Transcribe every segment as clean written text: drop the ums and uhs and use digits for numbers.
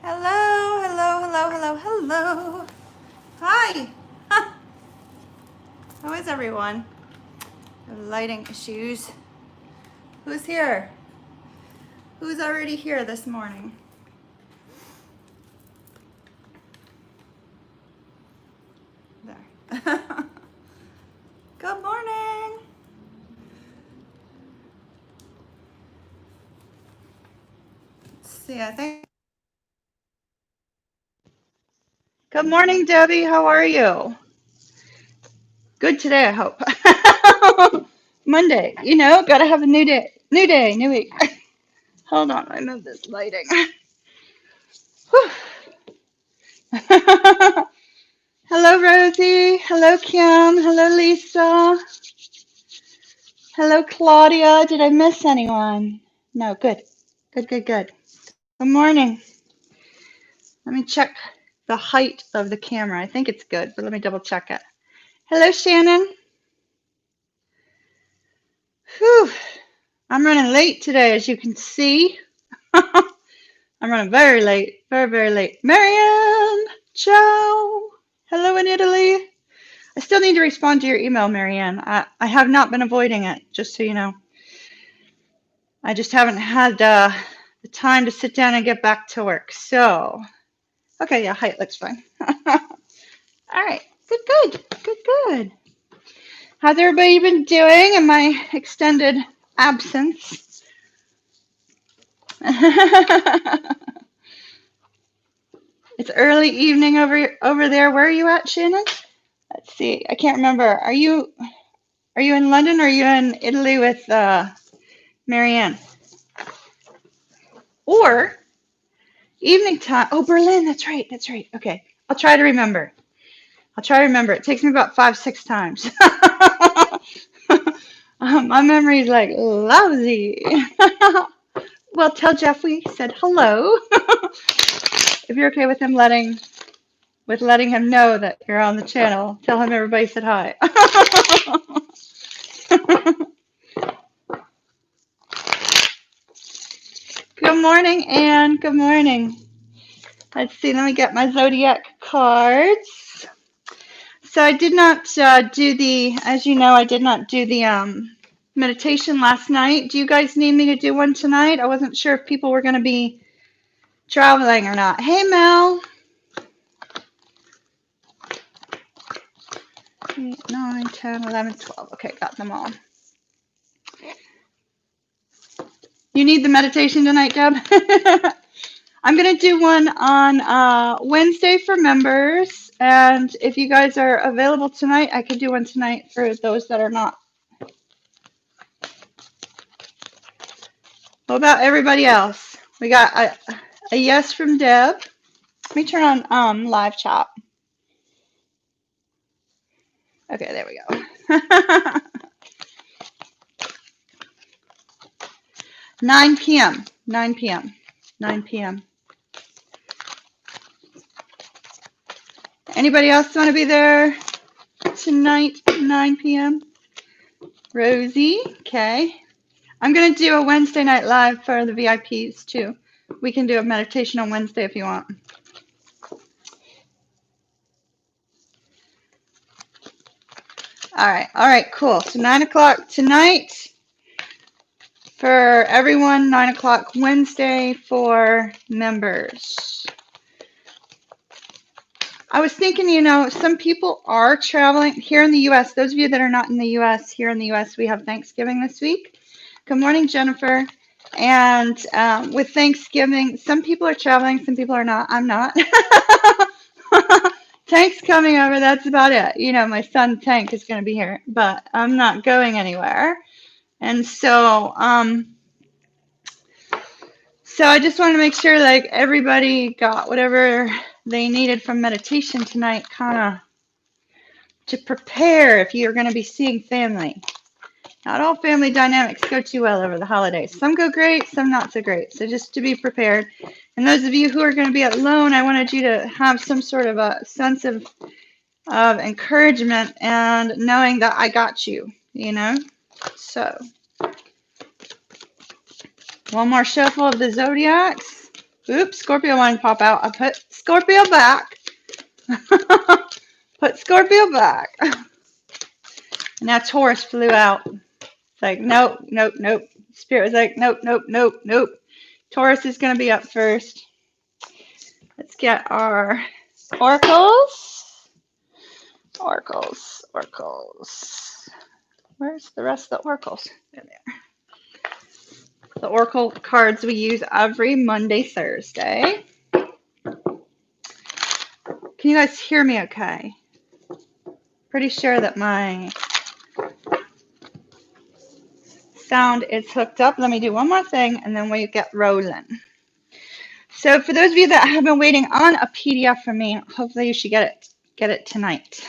Hello, hello, hello, hello, hello. Hi. How is everyone? Lighting issues. Who's here? Who's already here this morning? There. Good morning. Let's see, I think. Good morning, Debbie. How are you? Good today, I hope. Monday, gotta have a new day. New day, new week. Hold on, I move this lighting. Hello, Rosie. Hello, Kim. Hello, Lisa. Hello, Claudia. Did I miss anyone? No, good. Good, good, good. Good morning. Let me check the height of the camera. I think it's good, but let me double check it. Hello, Shannon. Whew. I'm running late today, as you can see. I'm running very late. Very, very late. Marianne. Ciao. Hello in Italy. I still need to respond to your email, Marianne. I have not been avoiding it, just so you know. I just haven't had the time to sit down and get back to work. So, okay, yeah, height looks fine. All right, good, good, good, good. How's everybody been doing in my extended absence? It's early evening over there. Where are you at, Shannon? Let's see. I can't remember. Are you in London or are you in Italy with Marianne? Or evening time. Oh, Berlin. That's right. That's right. Okay. I'll try to remember. It takes me about 5-6 times. My memory is like lousy. Well, tell Jeff we said hello. If you're okay with him letting him know that you're on the channel, tell him everybody said hi. Good morning, Anne. Good morning. Let's see. Let me get my Zodiac cards. So I did not do the, as you know, I did not do the meditation last night. Do you guys need me to do one tonight? I wasn't sure if people were going to be traveling or not. Hey, Mel. 8, 9, 10, 11, 12. Okay, got them all. You need the meditation tonight, Deb? I'm going to do one on Wednesday for members. And if you guys are available tonight, I could do one tonight for those that are not. What about everybody else? We got a yes from Deb. Let me turn on live chat. Okay, there we go. 9 p.m. 9 p.m. 9 p.m. Anybody else want to be there tonight, 9 p.m.? Rosie, okay. I'm going to do a Wednesday night live for the VIPs too. We can do a meditation on Wednesday if you want. All right, cool. So 9 o'clock tonight for everyone, 9 o'clock Wednesday for members. I was thinking, some people are traveling here in the U.S. Those of you that are not in the U.S., here in the U.S., we have Thanksgiving this week. Good morning, Jennifer. And with Thanksgiving, some people are traveling, some people are not. I'm not. Tank's coming over. That's about it. My son Tank is going to be here, but I'm not going anywhere. And so, so I just want to make sure like everybody got whatever they needed from meditation tonight, kind of to prepare if you're going to be seeing family. Not all family dynamics go too well over the holidays. Some go great, some not so great. So just to be prepared. And those of you who are going to be alone, I wanted you to have some sort of a sense of encouragement and knowing that I got you, So one more shuffle of the Zodiacs. Oops, Scorpio wanted to pop out. I put Scorpio back. Put Scorpio back. Now Taurus flew out. It's like, nope, nope, nope. Spirit was like, nope, nope, nope, nope. Taurus is going to be up first. Let's get our oracles. Oracles, oracles. Where's the rest of the oracles? There they are. The oracle cards we use every Monday, Thursday. Can you guys hear me okay? Pretty sure that my sound is hooked up. Let me do one more thing and then we get rolling. So for those of you that have been waiting on a PDF from me, hopefully you should get it tonight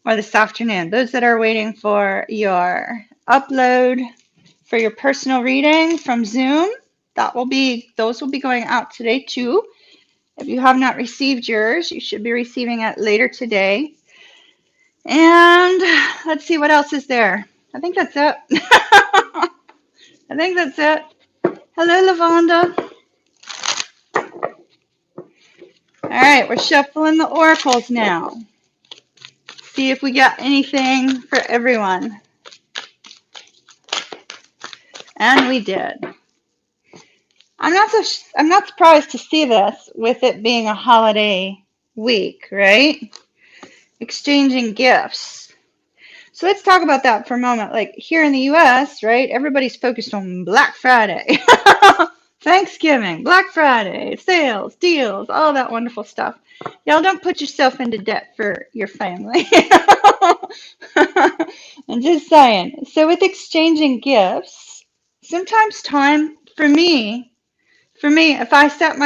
or this afternoon. Those that are waiting for your upload for your personal reading from Zoom, those will be going out today too. If you have not received yours, you should be receiving it later today. And let's see what else is there. I think that's it. I think that's it. Hello, Lavonda. All right, we're shuffling the oracles now. See if we got anything for everyone. And we did. I'm not surprised to see this with it being a holiday week, right? Exchanging gifts. So let's talk about that for a moment. Like here in the US, right? Everybody's focused on Black Friday. Thanksgiving, Black Friday, sales, deals, all that wonderful stuff. Y'all don't put yourself into debt for your family. I'm just saying. So with exchanging gifts, sometimes time for me, if I set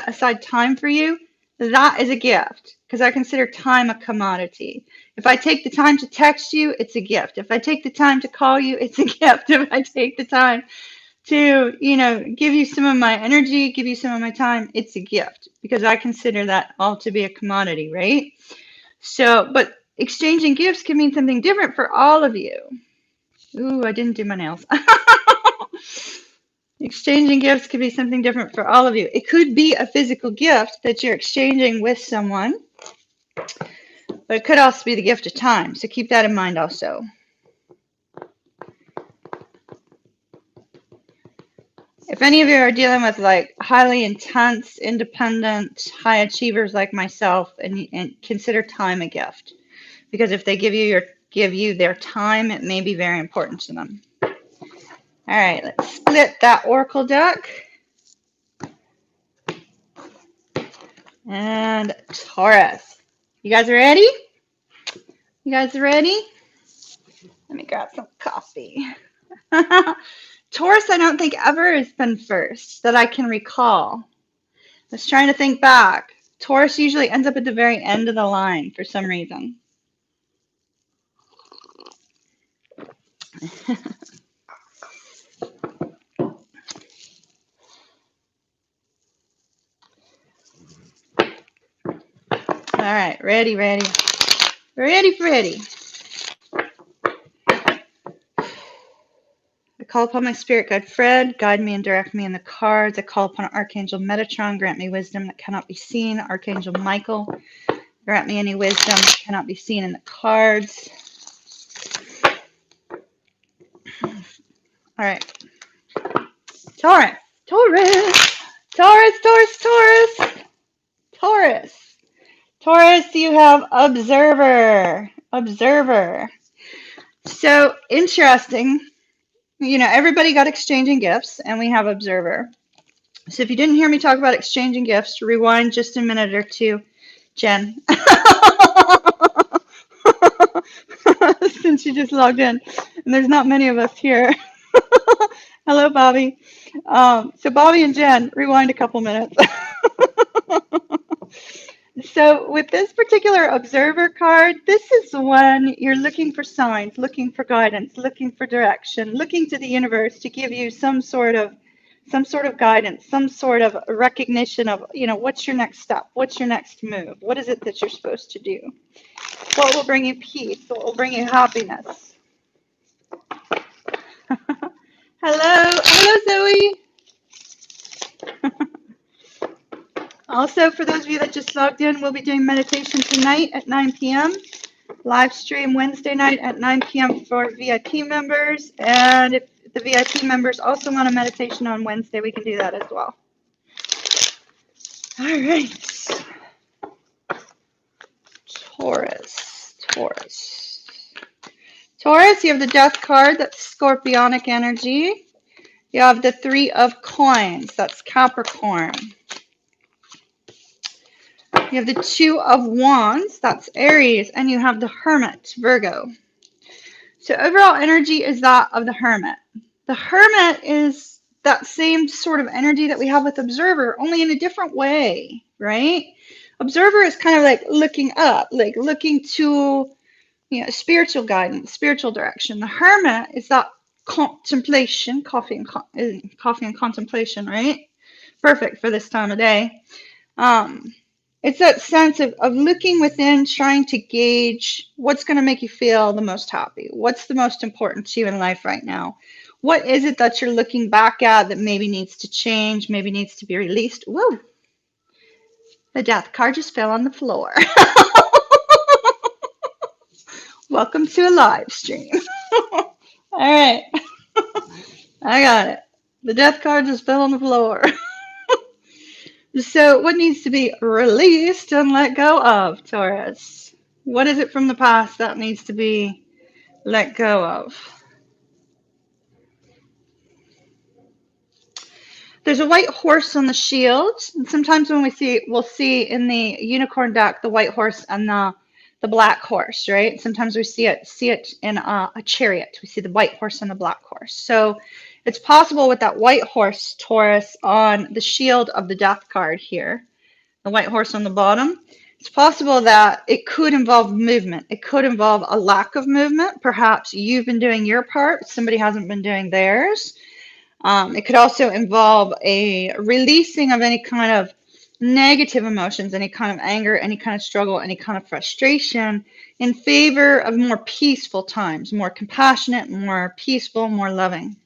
aside time for you, that is a gift because I consider time a commodity. If I take the time to text you, it's a gift. If I take the time to call you, it's a gift. If I take the time to, give you some of my energy, give you some of my time, it's a gift because I consider that all to be a commodity, right? So, but exchanging gifts can mean something different for all of you. Ooh, I didn't do my nails. Exchanging gifts could be something different for all of you. It could be a physical gift that you're exchanging with someone, but it could also be the gift of time. So keep that in mind also. If any of you are dealing with like highly intense, independent, high achievers like myself, and consider time a gift, because if they give you their time, it may be very important to them. All right, let's split that oracle deck. And Taurus. You guys ready? You guys ready? Let me grab some coffee. Taurus, I don't think ever has been first that I can recall. I was trying to think back. Taurus usually ends up at the very end of the line for some reason. All right, ready. I call upon my spirit guide Fred, guide me and direct me in the cards. I call upon Archangel Metatron, grant me wisdom that cannot be seen. Archangel Michael, grant me any wisdom that cannot be seen in the cards. All right. Taurus, you have observer. So interesting. Everybody got exchanging gifts, and we have observer. So if you didn't hear me talk about exchanging gifts, rewind just a minute or two, Jen. Since you just logged in, and there's not many of us here. Hello, Bobby. So Bobby and Jen, rewind a couple minutes. So with this particular observer card, this is when you're looking for signs, looking for guidance, looking for direction, looking to the universe to give you some sort of guidance, some sort of recognition of, what's your next step? What's your next move? What is it that you're supposed to do? What will bring you peace? What will bring you happiness? Hello, Zoe. Also, for those of you that just logged in, we'll be doing meditation tonight at 9 p.m. Live stream Wednesday night at 9 p.m. for VIP members. And if the VIP members also want a meditation on Wednesday, we can do that as well. All right. Taurus. Taurus, you have the Death card. That's Scorpionic energy. You have the Three of Coins. That's Capricorn. You have the Two of Wands. That's Aries. And you have the Hermit, Virgo. So overall energy is that of the Hermit. The Hermit is that same sort of energy that we have with Observer, only in a different way, right? Observer is kind of like looking up, like looking to, spiritual guidance, spiritual direction. The Hermit is that contemplation, coffee and contemplation, right? Perfect for this time of day. It's that sense of looking within, trying to gauge what's going to make you feel the most happy. What's the most important to you in life right now? What is it that you're looking back at that maybe needs to change, maybe needs to be released? Whoa, the Death card just fell on the floor. Welcome to a live stream. All right. I got it. The Death card just fell on the floor. So what needs to be released and let go of, Taurus? What is it from the past that needs to be let go of? There's a white horse on the shield. And sometimes when we'll see in the unicorn deck the white horse and the black horse, right? Sometimes we see it in a chariot. We see the white horse and the black horse. So it's possible with that white horse, Taurus, on the shield of the Death card here, the white horse on the bottom, it's possible that it could involve movement. It could involve a lack of movement. Perhaps you've been doing your part, somebody hasn't been doing theirs. It could also involve a releasing of any kind of negative emotions, any kind of anger, any kind of struggle, any kind of frustration in favor of more peaceful times, more compassionate, more peaceful, more loving.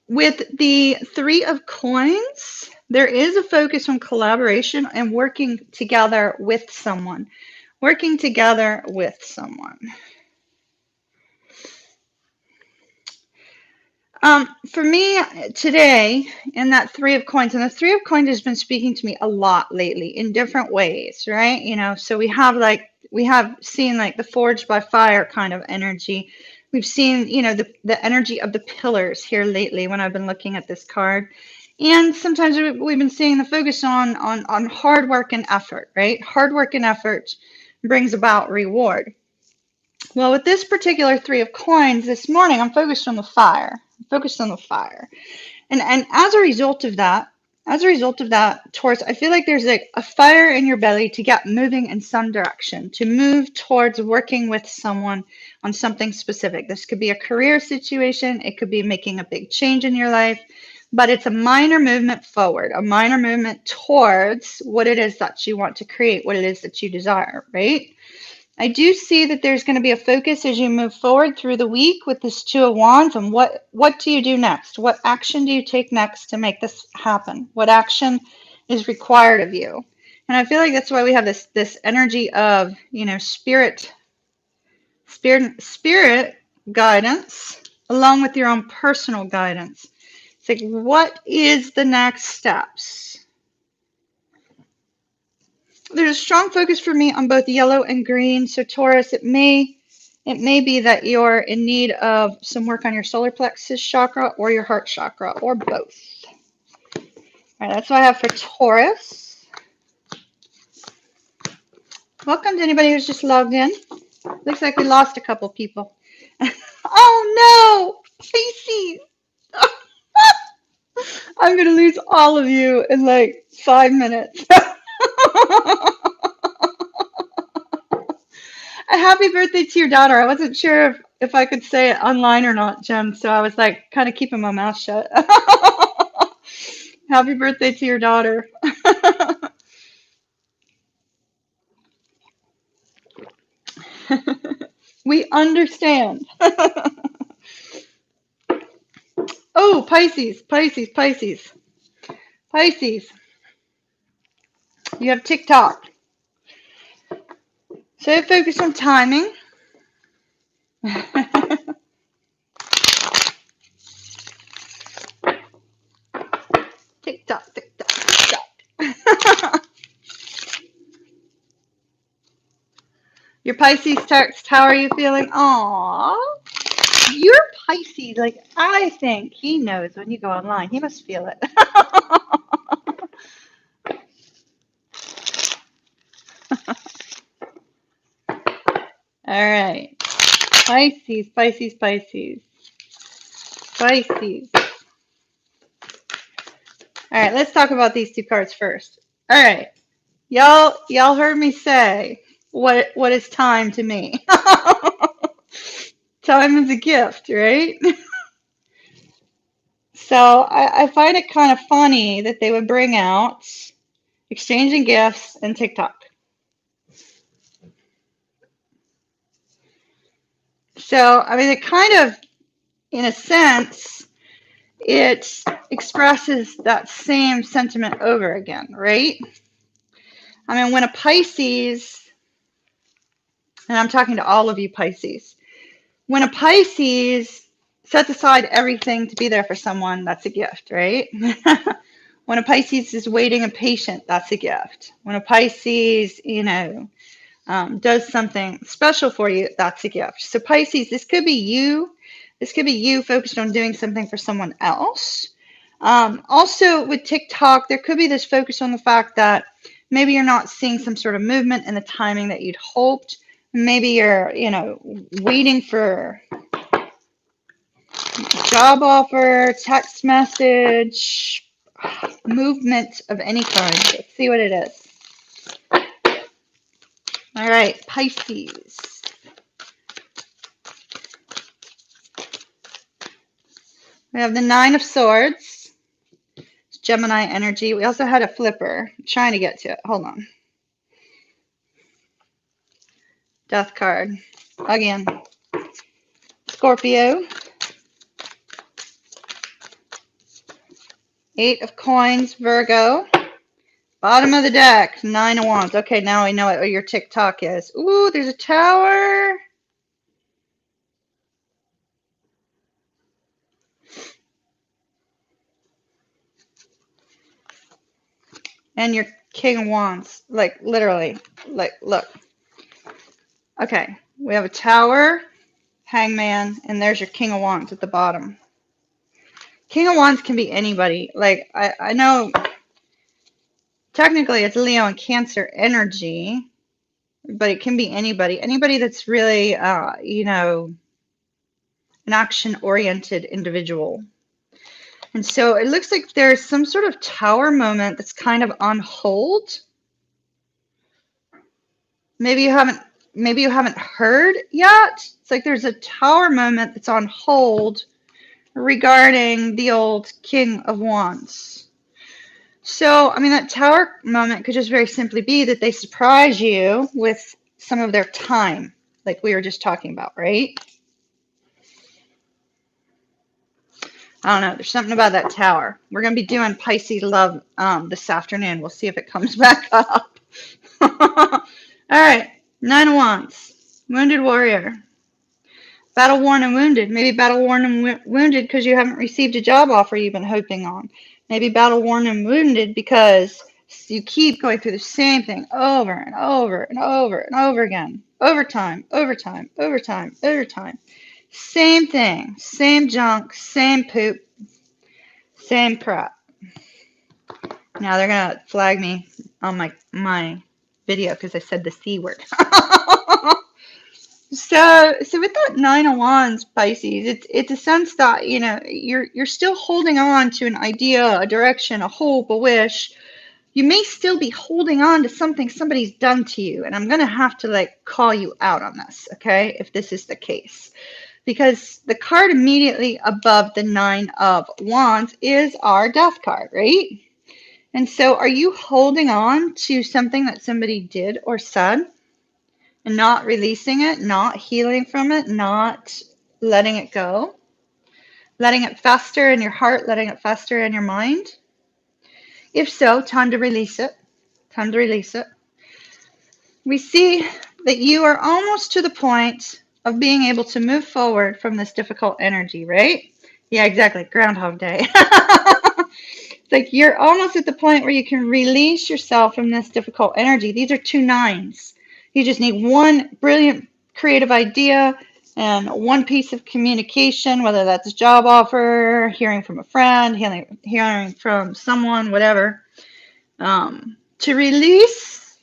With the Three of Coins, there is a focus on collaboration and working together with someone. Working together with someone. For me today, in that Three of Coins, and the Three of Coins has been speaking to me a lot lately in different ways, right? So we have seen like the Forged by Fire kind of energy. We've seen, the energy of the pillars here lately when I've been looking at this card. And sometimes we've been seeing the focus on hard work and effort, right? Hard work and effort brings about reward. Well, with this particular Three of Coins this morning, I'm focused on the fire. And as a result of that, Taurus, I feel like there's like a fire in your belly to get moving in some direction, to move towards working with someone on something specific. This could be a career situation. It could be making a big change in your life, but it's a minor movement forward, a minor movement towards what it is that you want to create, what it is that you desire, right? I do see that there's going to be a focus as you move forward through the week with this Two of Wands. And what do you do next? What action do you take next to make this happen? What action is required of you? And I feel like that's why we have this energy of, spirit guidance along with your own personal guidance. It's like, what is the next steps? There's a strong focus for me on both yellow and green. So Taurus, it may be that you're in need of some work on your solar plexus chakra or your heart chakra or both. All right, that's what I have for Taurus. Welcome to anybody who's just logged in. Looks like we lost a couple people. Oh no, Pisces. I'm going to lose all of you in like 5 minutes. A happy birthday to your daughter. I wasn't sure if I could say it online or not, Jem, so I was like kind of keeping my mouth shut. Happy birthday to your daughter. We understand. Oh, Pisces. You have TikTok. So focus on timing. TikTok, TikTok, TikTok. Your Pisces text, how are you feeling? Aww. You're Pisces. Like, I think he knows when you go online. He must feel it. All right. Pisces, Pisces, Pisces. Pisces. All right, let's talk about these two cards first. All right. Y'all heard me say what is time to me. Time is a gift, right? So I find it kind of funny that they would bring out exchanging gifts and TikTok. So, I mean, it kind of, in a sense, it expresses that same sentiment over again, right? I mean, when a Pisces, and I'm talking to all of you Pisces, when a Pisces sets aside everything to be there for someone, that's a gift, right? When a Pisces is waiting and patient, that's a gift. When a Pisces, does something special for you, that's a gift. So Pisces, this could be you. This could be you focused on doing something for someone else. Also with TikTok, there could be this focus on the fact that maybe you're not seeing some sort of movement in the timing that you'd hoped. Maybe you're, waiting for job offer, text message, movement of any kind. Let's see what it is. All right, Pisces. We have the Nine of Swords. It's Gemini energy. We also had a flipper. I'm trying to get to it. Hold on. Death card. Again. Scorpio. Eight of Coins, Virgo. Bottom of the deck, Nine of Wands. Okay, now I know what your TikTok is. Ooh, there's a tower. And your King of Wands. Like, literally. Like, look. Okay, we have a tower, Hangman, and there's your King of Wands at the bottom. King of Wands can be anybody. Like, I know technically it's Leo and Cancer energy, but it can be anybody. Anybody that's really, an action-oriented individual. And so it looks like there's some sort of tower moment that's kind of on hold. Maybe you haven't heard yet. It's like there's a tower moment that's on hold regarding the old King of Wands. So, I mean, that tower moment could just very simply be that they surprise you with some of their time, like we were just talking about, right? I don't know. There's something about that tower. We're going to be doing Pisces love this afternoon. We'll see if it comes back up. All right. Nine of Wands. Wounded warrior. Battle worn and wounded. Maybe battle worn and wounded because you haven't received a job offer you've been hoping on. Maybe battle worn and wounded because you keep going through the same thing over and over and over and over again. Overtime, overtime, overtime, overtime. Same thing, same junk, same poop, same crap. Now they're gonna flag me on my video because I said the C word. So with that Nine of Wands, Pisces, it's a sense that you're still holding on to an idea, a direction, a hope, a wish. You may still be holding on to something somebody's done to you, and I'm gonna have to call you out on this, okay? If this is the case. Because the card immediately above the Nine of Wands is our Death card, right? And so are you holding on to something that somebody did or said and not releasing it, not healing from it, not letting it go? Letting it fester in your heart, letting it fester in your mind? If so, time to release it. Time to release it. We see that you are almost to the point of being able to move forward from this difficult energy, right? Yeah, exactly. Groundhog Day. It's like you're almost at the point where you can release yourself from this difficult energy. These are 2 9s. You just need one brilliant creative idea and one piece of communication, whether that's a job offer, hearing from a friend, hearing from someone, whatever, to release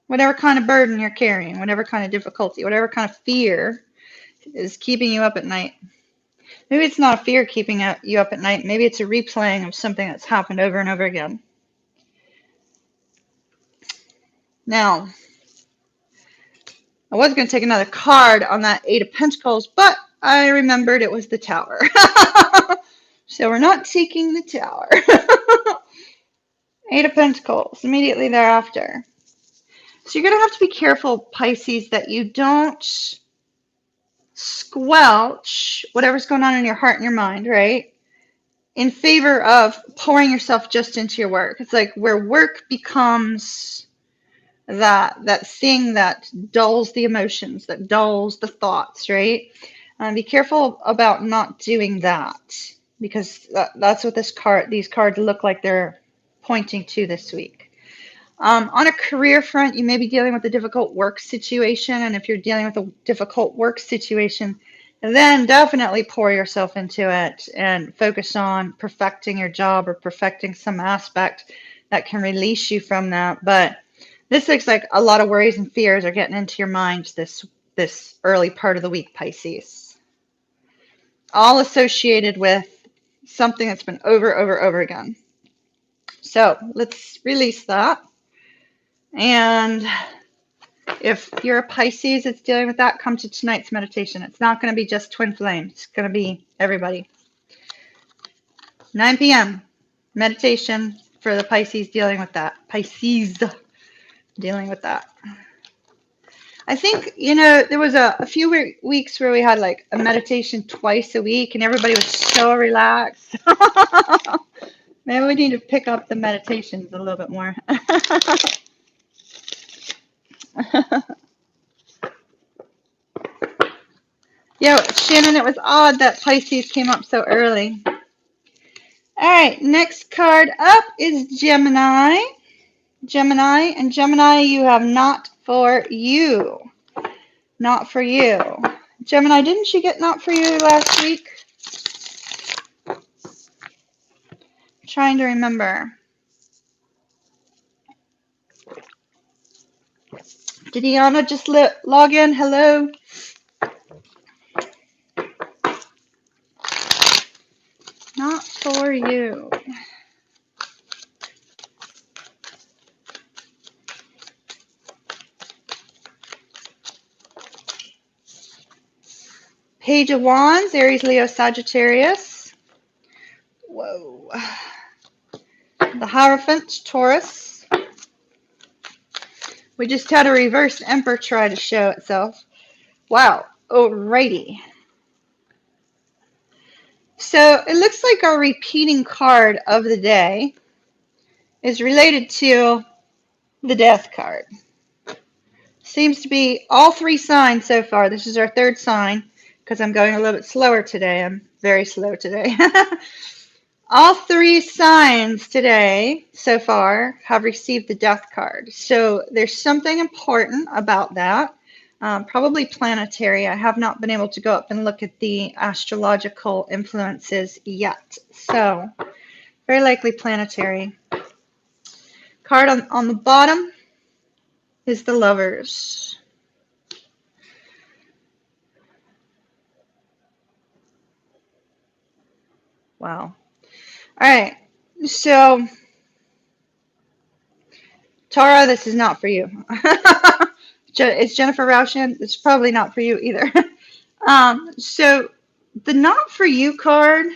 whatever kind of burden you're carrying, whatever kind of difficulty, whatever kind of fear is keeping you up at night. Maybe it's not a fear keeping you up at night. Maybe it's a replaying of something that's happened over and over again. Now, I was going to take another card on that 8 of Pentacles, but I remembered it was the Tower. So we're not taking the Tower. 8 of Pentacles, immediately thereafter. So you're going to have to be careful, Pisces, that you don't squelch whatever's going on in your heart and your mind, right? In favor of pouring yourself just into your work. It's like where work becomes that thing that dulls the emotions, that dulls the thoughts, right? Be careful about not doing that, because that's what these cards look like they're pointing to this week. On a career front, you may be dealing with a difficult work situation, and if you're dealing with a difficult work situation, then definitely pour yourself into it and focus on perfecting your job or perfecting some aspect that can release you from that. But this looks like a lot of worries and fears are getting into your mind this early part of the week, Pisces. All associated with something that's been over again. So let's release that. And if you're a Pisces that's dealing with that, come to tonight's meditation. It's not going to be just twin flames. It's going to be everybody. 9 p.m. meditation for the Pisces dealing with that. Pisces dealing with that. I think, there was a few weeks where we had like a meditation twice a week and everybody was so relaxed. Maybe we need to pick up the meditations a little bit more. Yo, Shannon, it was odd that Pisces came up so early. All right, next card up is Gemini. Gemini, and Gemini, you have not for you. Not for you. Gemini, didn't you get not for you last week? I'm trying to remember. Did Iana just log in? Hello? Not for you. Page of Wands, Aries, Leo, Sagittarius. Whoa. The Hierophant, Taurus. We just had a reverse Emperor try to show itself. Wow. Alrighty. So it looks like our repeating card of the day is related to the Death card. Seems to be all 3 signs so far. This is our 3rd sign because I'm going a little bit slower today. I'm very slow today. All 3 signs today so far have received the Death card. So there's something important about that. Probably planetary. I have not been able to go up and look at the astrological influences yet. So very likely planetary. Card on the bottom is the Lovers. Wow. All right. So, Tara, this is not for you. It's Jennifer Raushan. It's probably not for you either. So, the not for you card,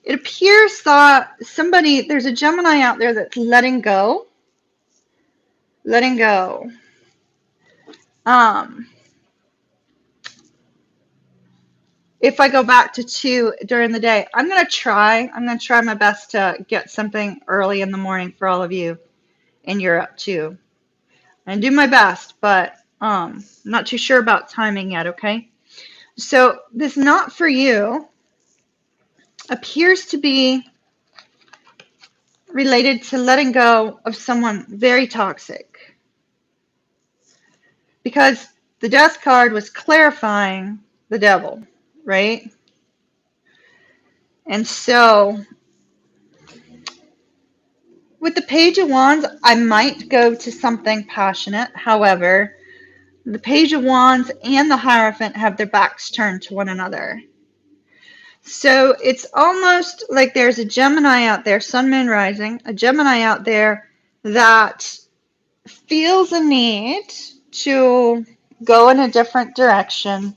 it appears that there's a Gemini out there that's letting go. Letting go. If I go back to 2 during the day, I'm going to try my best to get something early in the morning for all of you. in Europe too. I do my best, but I'm not too sure about timing yet, okay? So this not for you appears to be related to letting go of someone very toxic. Because the Death card was clarifying the devil, right? And so with the Page of Wands, I might go to something passionate. However, the Page of Wands and the Hierophant have their backs turned to one another. So it's almost like there's a Gemini out there, Sun, Moon, Rising, a Gemini out there that feels a need to go in a different direction,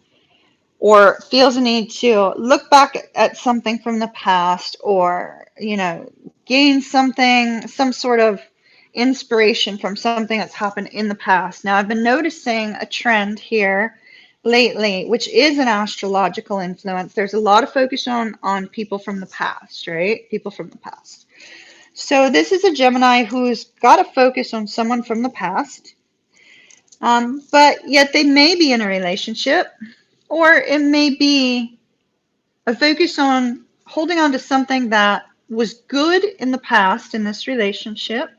or feels a need to look back at something from the past, or, you know, gain something, some sort of inspiration from something that's happened in the past. Now, I've been noticing a trend here lately, which is an astrological influence. There's a lot of focus on people from the past, right? People from the past. So this is a Gemini who's got a focus on someone from the past, but yet they may be in a relationship, or it may be a focus on holding on to something that was good in the past in this relationship,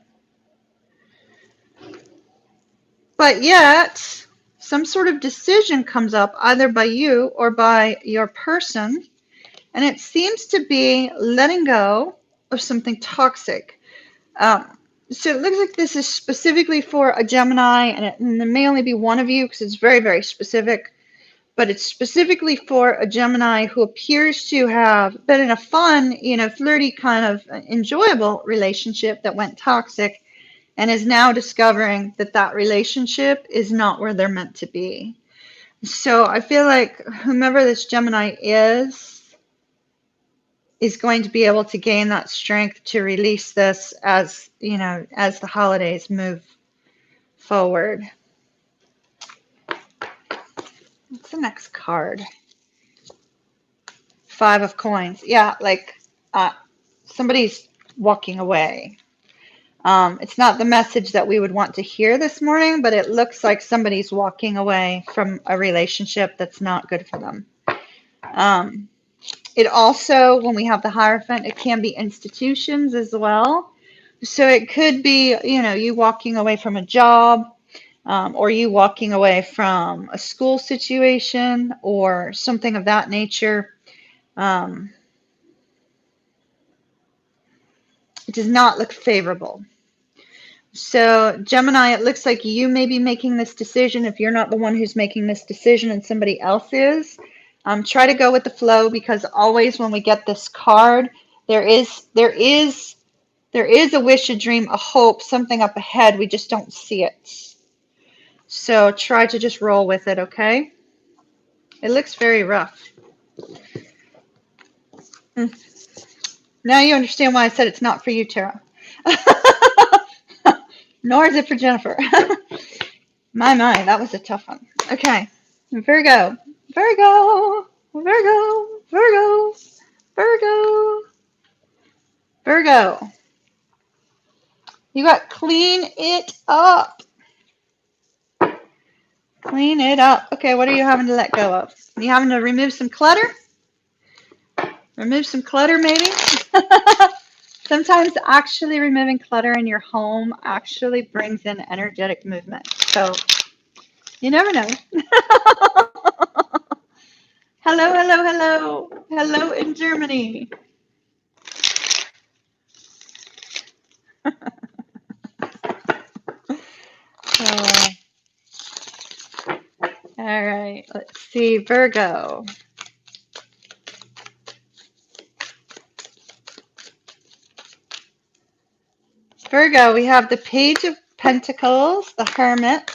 but yet some sort of decision comes up either by you or by your person, and it seems to be letting go of something toxic. So it looks like this is specifically for a Gemini, and there may only be one of you because it's very, very specific, but it's specifically for a Gemini who appears to have been in a fun, you know, flirty, kind of enjoyable relationship that went toxic, and is now discovering that that relationship is not where they're meant to be. So I feel like whomever this Gemini is going to be able to gain that strength to release this as, you know, as the holidays move forward. What's the next card? Five of Coins. Yeah, like somebody's walking away. It's not the message that we would want to hear this morning, but it looks like somebody's walking away from a relationship that's not good for them. It also, when we have the Hierophant, it can be institutions as well. So it could be, you know, you walking away from a job, or you walking away from a school situation or something of that nature. It does not look favorable. So Gemini, it looks like you may be making this decision. If you're not the one who's making this decision and somebody else is, try to go with the flow, because always when we get this card, there is a wish, a dream, a hope, something up ahead. We just don't see it. So try to just roll with it, okay? It looks very rough. Now you understand why I said it's not for you, Tara. Nor is it for Jennifer. My, that was a tough one. Okay, Virgo, Virgo, Virgo, Virgo, Virgo, Virgo. You got clean it up. Clean it up. Okay, what are you having to let go of? Are you having to remove some clutter? Remove some clutter, maybe? Sometimes actually removing clutter in your home actually brings in energetic movement. So you never know. Hello, hello, hello. Hello in Germany. All right, let's see, Virgo. Virgo, we have the Page of Pentacles, the Hermit,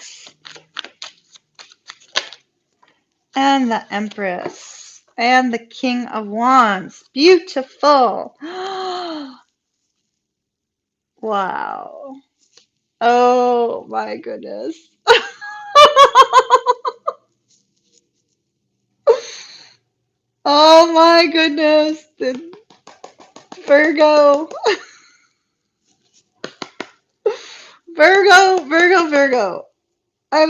and the Empress, and the King of Wands. Beautiful. Wow. Oh my goodness. Oh my goodness. Virgo. Virgo, Virgo, Virgo. I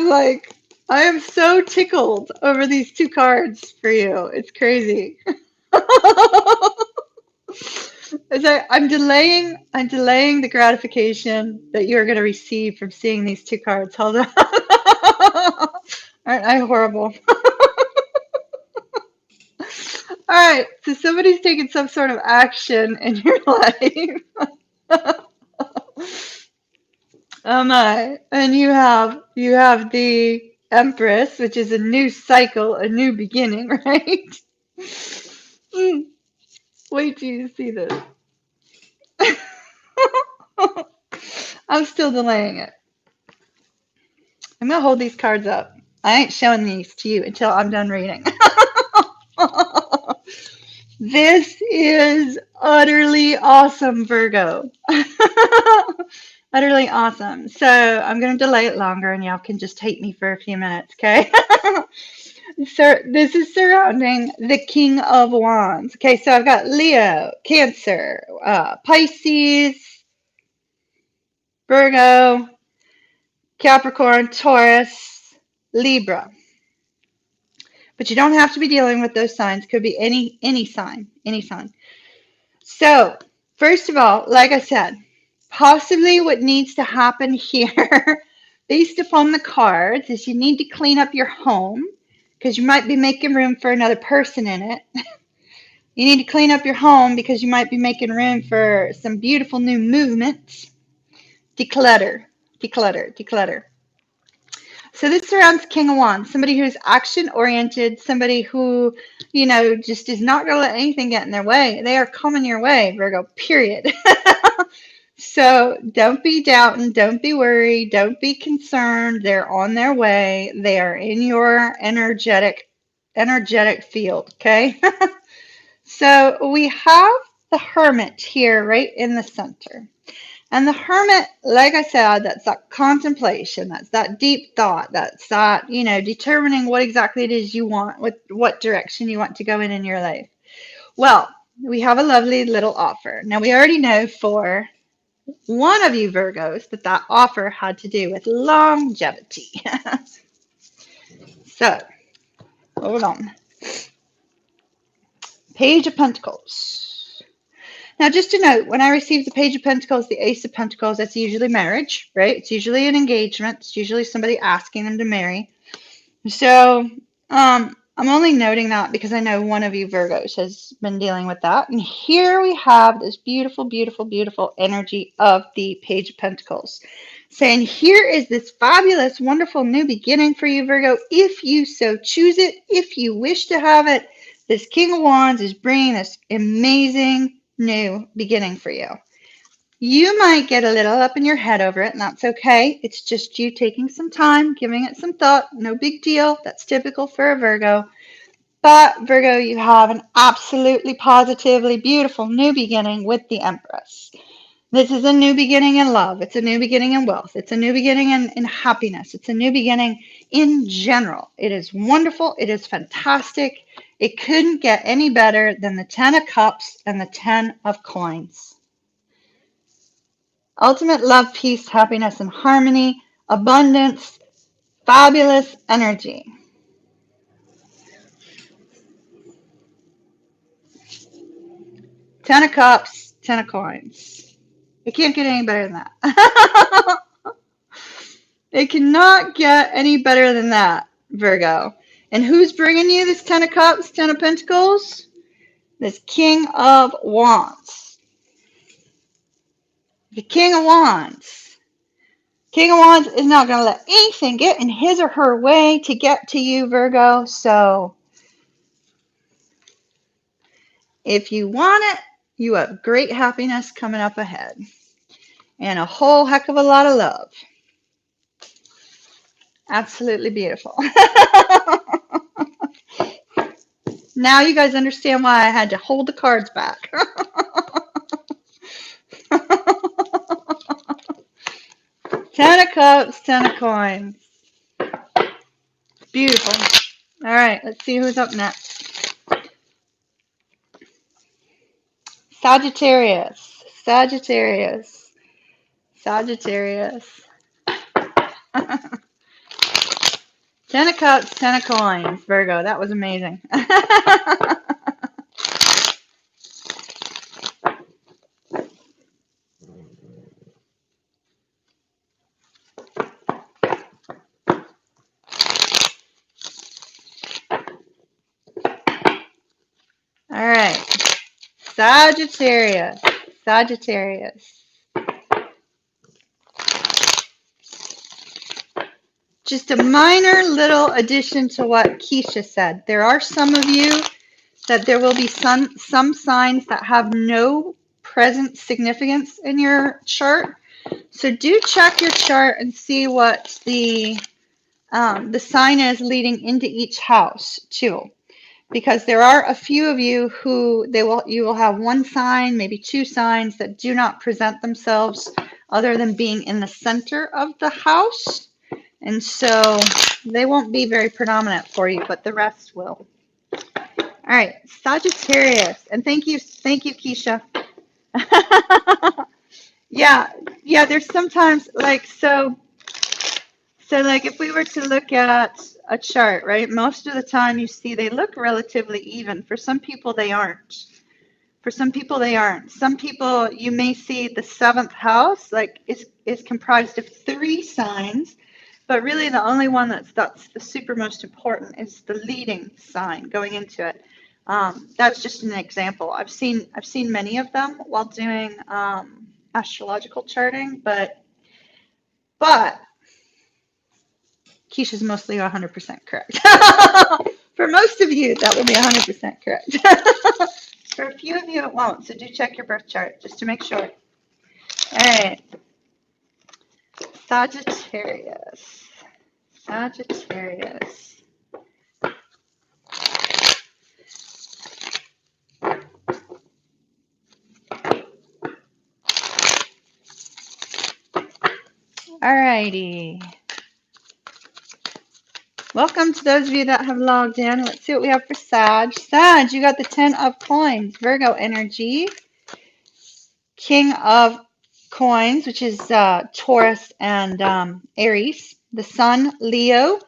am so tickled over these two cards for you. It's crazy. I'm delaying the gratification that you're going to receive from seeing these two cards. Hold on. Aren't I horrible? All right, so somebody's taking some sort of action in your life. Oh my. And you have the Empress, which is a new cycle, a new beginning, right? Mm, wait till you see this. I'm still delaying it. I'm gonna hold these cards up. I ain't showing these to you until I'm done reading. This is utterly awesome, Virgo. Utterly awesome. So I'm going to delay it longer and y'all can just hate me for a few minutes, okay? So this is surrounding the King of Wands. Okay, so I've got Leo, Cancer, Pisces, Virgo, Capricorn, Taurus, Libra. But you don't have to be dealing with those signs. Could be any sign, any sign. So, first of all, like I said, possibly what needs to happen here, based upon the cards, is you need to clean up your home because you might be making room for another person in it. You need to clean up your home because you might be making room for some beautiful new movement. Declutter, declutter, declutter. So this surrounds King of Wands, somebody who's action-oriented, somebody who, just is not going to let anything get in their way. They are coming your way, Virgo, period. So don't be doubting, don't be worried, don't be concerned. They're on their way. They are in your energetic field, okay? So we have the Hermit here right in the center. And the Hermit, like I said, that's that contemplation, that's that deep thought, that's that, determining what exactly it is you want, what direction you want to go in your life. Well, we have a lovely little offer. Now, we already know for one of you Virgos that offer had to do with longevity. So, hold on. Page of Pentacles. Now, just to note, when I receive the Page of Pentacles, the Ace of Pentacles, that's usually marriage, right? It's usually an engagement. It's usually somebody asking them to marry. So, I'm only noting that because I know one of you Virgos has been dealing with that. And here we have this beautiful, beautiful, beautiful energy of the Page of Pentacles. Saying, here is this fabulous, wonderful new beginning for you, Virgo, if you so choose it, if you wish to have it. This King of Wands is bringing this amazing new beginning for you. You might get a little up in your head over it, and that's okay. It's just you taking some time, giving it some thought. No big deal. That's typical for a Virgo. But Virgo, you have an absolutely positively beautiful new beginning with the Empress. This is a new beginning in love. It's a new beginning in wealth. It's a new beginning in happiness. It's a new beginning in general. It is wonderful. It is fantastic. It couldn't get any better than the 10 of Cups and the 10 of Coins. Ultimate love, peace, happiness, and harmony, abundance, fabulous energy. Ten of Cups, 10 of Coins. It can't get any better than that. It cannot get any better than that, Virgo. And who's bringing you this 10 of Cups, 10 of Pentacles? This King of Wands. The King of Wands. King of Wands is not going to let anything get in his or her way to get to you, Virgo. So if you want it, you have great happiness coming up ahead. And a whole heck of a lot of love. Absolutely beautiful. Now you guys understand why I had to hold the cards back. 10 of Cups, 10 of Coins. Beautiful. All right, let's see who's up next. Sagittarius. Sagittarius. Sagittarius. Ten of Cups, Ten of Coins, Virgo. That was amazing. All right. Sagittarius. Sagittarius. Just a minor little addition to what Keisha said. There are some of you that there will be some signs that have no present significance in your chart. So do check your chart and see what the sign is leading into each house too. Because there are a few of you who you will have one sign, maybe two signs that do not present themselves other than being in the center of the house. And so they won't be very predominant for you, but the rest will. All right, Sagittarius. And thank you, Keisha. Yeah, there's sometimes like so like if we were to look at a chart, right? Most of the time you see they look relatively even. For some people they aren't. Some people you may see the seventh house like is comprised of three signs, but really the only one that's the super most important is the leading sign going into it. That's just an example. I've seen many of them while doing astrological charting, but Keisha's mostly 100% correct. For most of you, that will be 100% correct. For a few of you, it won't. So do check your birth chart just to make sure. All right. Sagittarius. Sagittarius. All righty. Welcome to those of you that have logged in. Let's see what we have for Sag. Sag, you got the 10 of Coins, Virgo energy. King of Coins, which is Taurus and Aries. The Sun, Leo.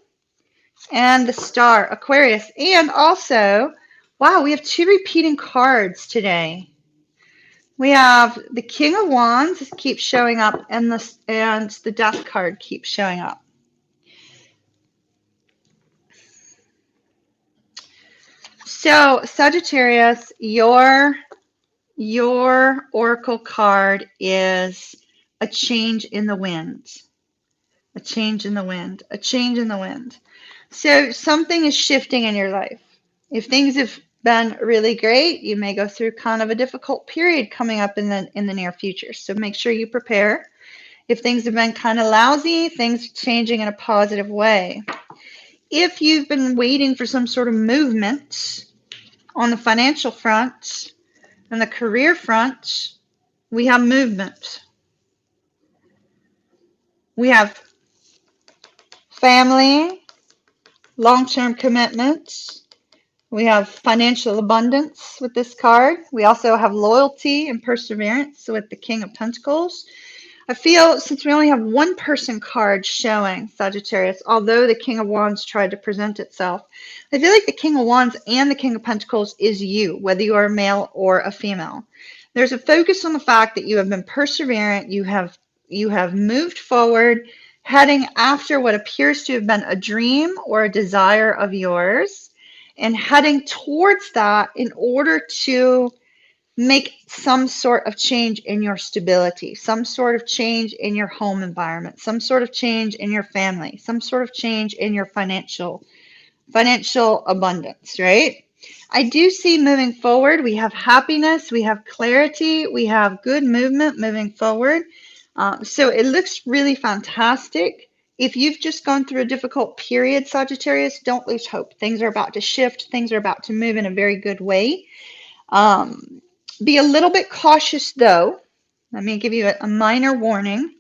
And the Star, Aquarius. And also, wow, we have two repeating cards today. We have the King of Wands keeps showing up, and the Death card keeps showing up. So Sagittarius, your oracle card is a change in the wind. A change in the wind. A change in the wind. So something is shifting in your life. If things have been really great, you may go through kind of a difficult period coming up in the near future. So make sure you prepare. If things have been kind of lousy, things are changing in a positive way. If you've been waiting for some sort of movement on the financial front and the career front, we have movement. We have family, long-term commitments. We have financial abundance with this card. We also have loyalty and perseverance with the King of Pentacles. I feel since we only have one person card showing Sagittarius, although the King of Wands tried to present itself, I feel like the King of Wands and the King of Pentacles is you, whether you are a male or a female. There's a focus on the fact that you have been perseverant, you have moved forward, heading after what appears to have been a dream or a desire of yours, and heading towards that in order to make some sort of change in your stability, some sort of change in your home environment, some sort of change in your family, some sort of change in your financial abundance, right? I do see moving forward, we have happiness, we have clarity, we have good movement moving forward. So it looks really fantastic. If you've just gone through a difficult period, Sagittarius, don't lose hope. Things are about to shift. Things are about to move in a very good way. Be a little bit cautious, though. Let me give you a minor warning.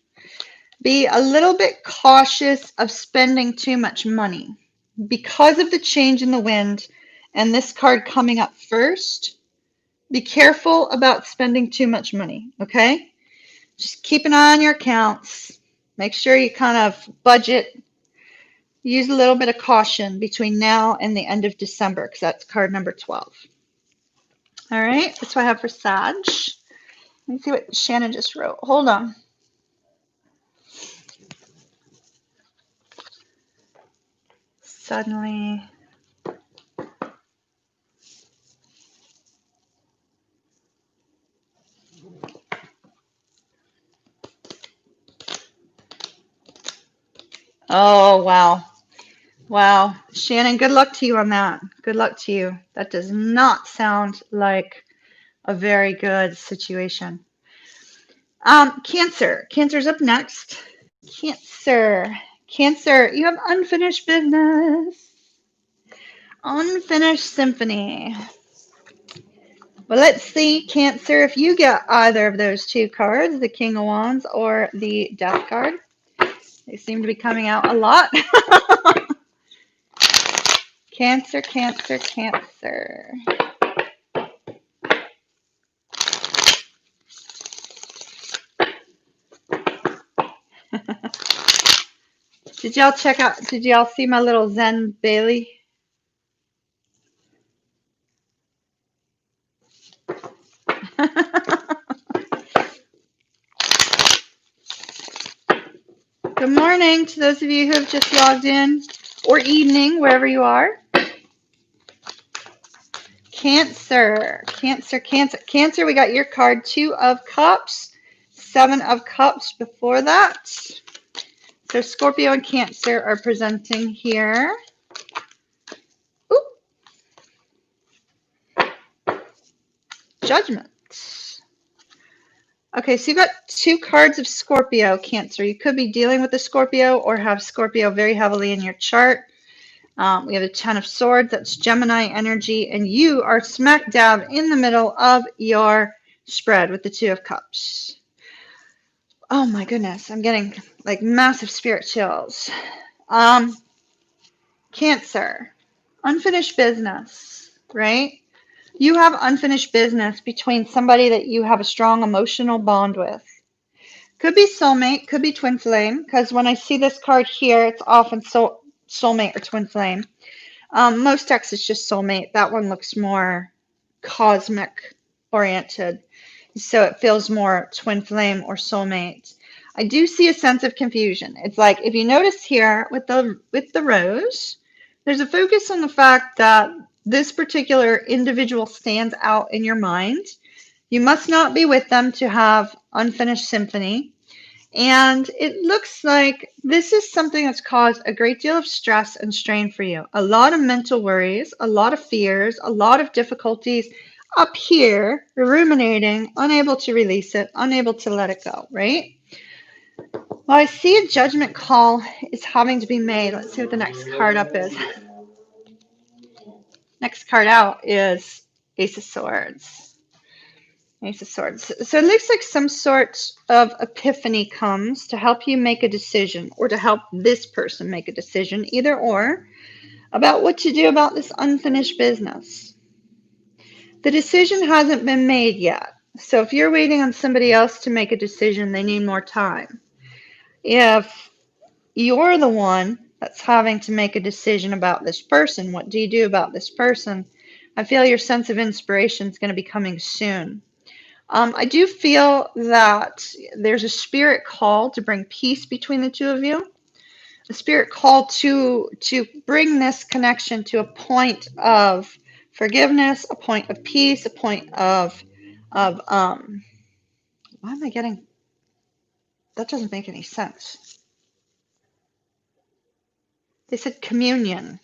Be a little bit cautious of spending too much money. Because of the change in the wind and this card coming up first, be careful about spending too much money, okay? Just keep an eye on your accounts. Make sure you kind of budget, use a little bit of caution between now and the end of December, because that's card number 12. All right, that's what I have for Sag. Let me see what Shannon just wrote. Hold on. Suddenly. Oh, wow. Wow. Shannon, good luck to you on that. Good luck to you. That does not sound like a very good situation. Cancer. Cancer's up next. Cancer. Cancer, you have unfinished business. Unfinished symphony. Well, let's see, Cancer, if you get either of those two cards, the King of Wands or the Death card. They seem to be coming out a lot. Cancer, Cancer, Cancer. Did y'all see my little Zen Bailey? Good morning to those of you who have just logged in, or evening, wherever you are. Cancer, Cancer, Cancer. Cancer, we got your card, 2 of Cups, 7 of Cups before that. So Scorpio and Cancer are presenting here. Ooh. Judgment. Okay, so you got 2 cards of Scorpio, Cancer. You could be dealing with a Scorpio or have Scorpio very heavily in your chart. We have a 10 of Swords. That's Gemini energy. And you are smack dab in the middle of your spread with the 2 of Cups. Oh my goodness. I'm getting like massive spirit chills. Cancer. Unfinished business, right? You have unfinished business between somebody that you have a strong emotional bond with. Could be soulmate, could be twin flame, because when I see this card here, it's often soulmate or twin flame. Most decks it's just soulmate. That one looks more cosmic oriented, so it feels more twin flame or soulmate. I do see a sense of confusion. It's like if you notice here with the rose, there's a focus on the fact that this particular individual stands out in your mind. You must not be with them to have unfinished symphony. And it looks like this is something that's caused a great deal of stress and strain for you. A lot of mental worries, a lot of fears, a lot of difficulties up here, ruminating, unable to release it, unable to let it go, right? Well, I see a judgment call is having to be made. Let's see what the next card up is. Next card out is Ace of Swords. Ace of Swords. So it looks like some sort of epiphany comes to help you make a decision, or to help this person make a decision, either or, about what to do about this unfinished business. The decision hasn't been made yet. So if you're waiting on somebody else to make a decision, they need more time. If you're the one that's having to make a decision about this person, what do you do about this person? I feel your sense of inspiration is going to be coming soon. I do feel that there's a spirit call to bring peace between the two of you, a spirit call to bring this connection to a point of forgiveness, a point of peace, a point of why am I getting, that doesn't make any sense. They said communion.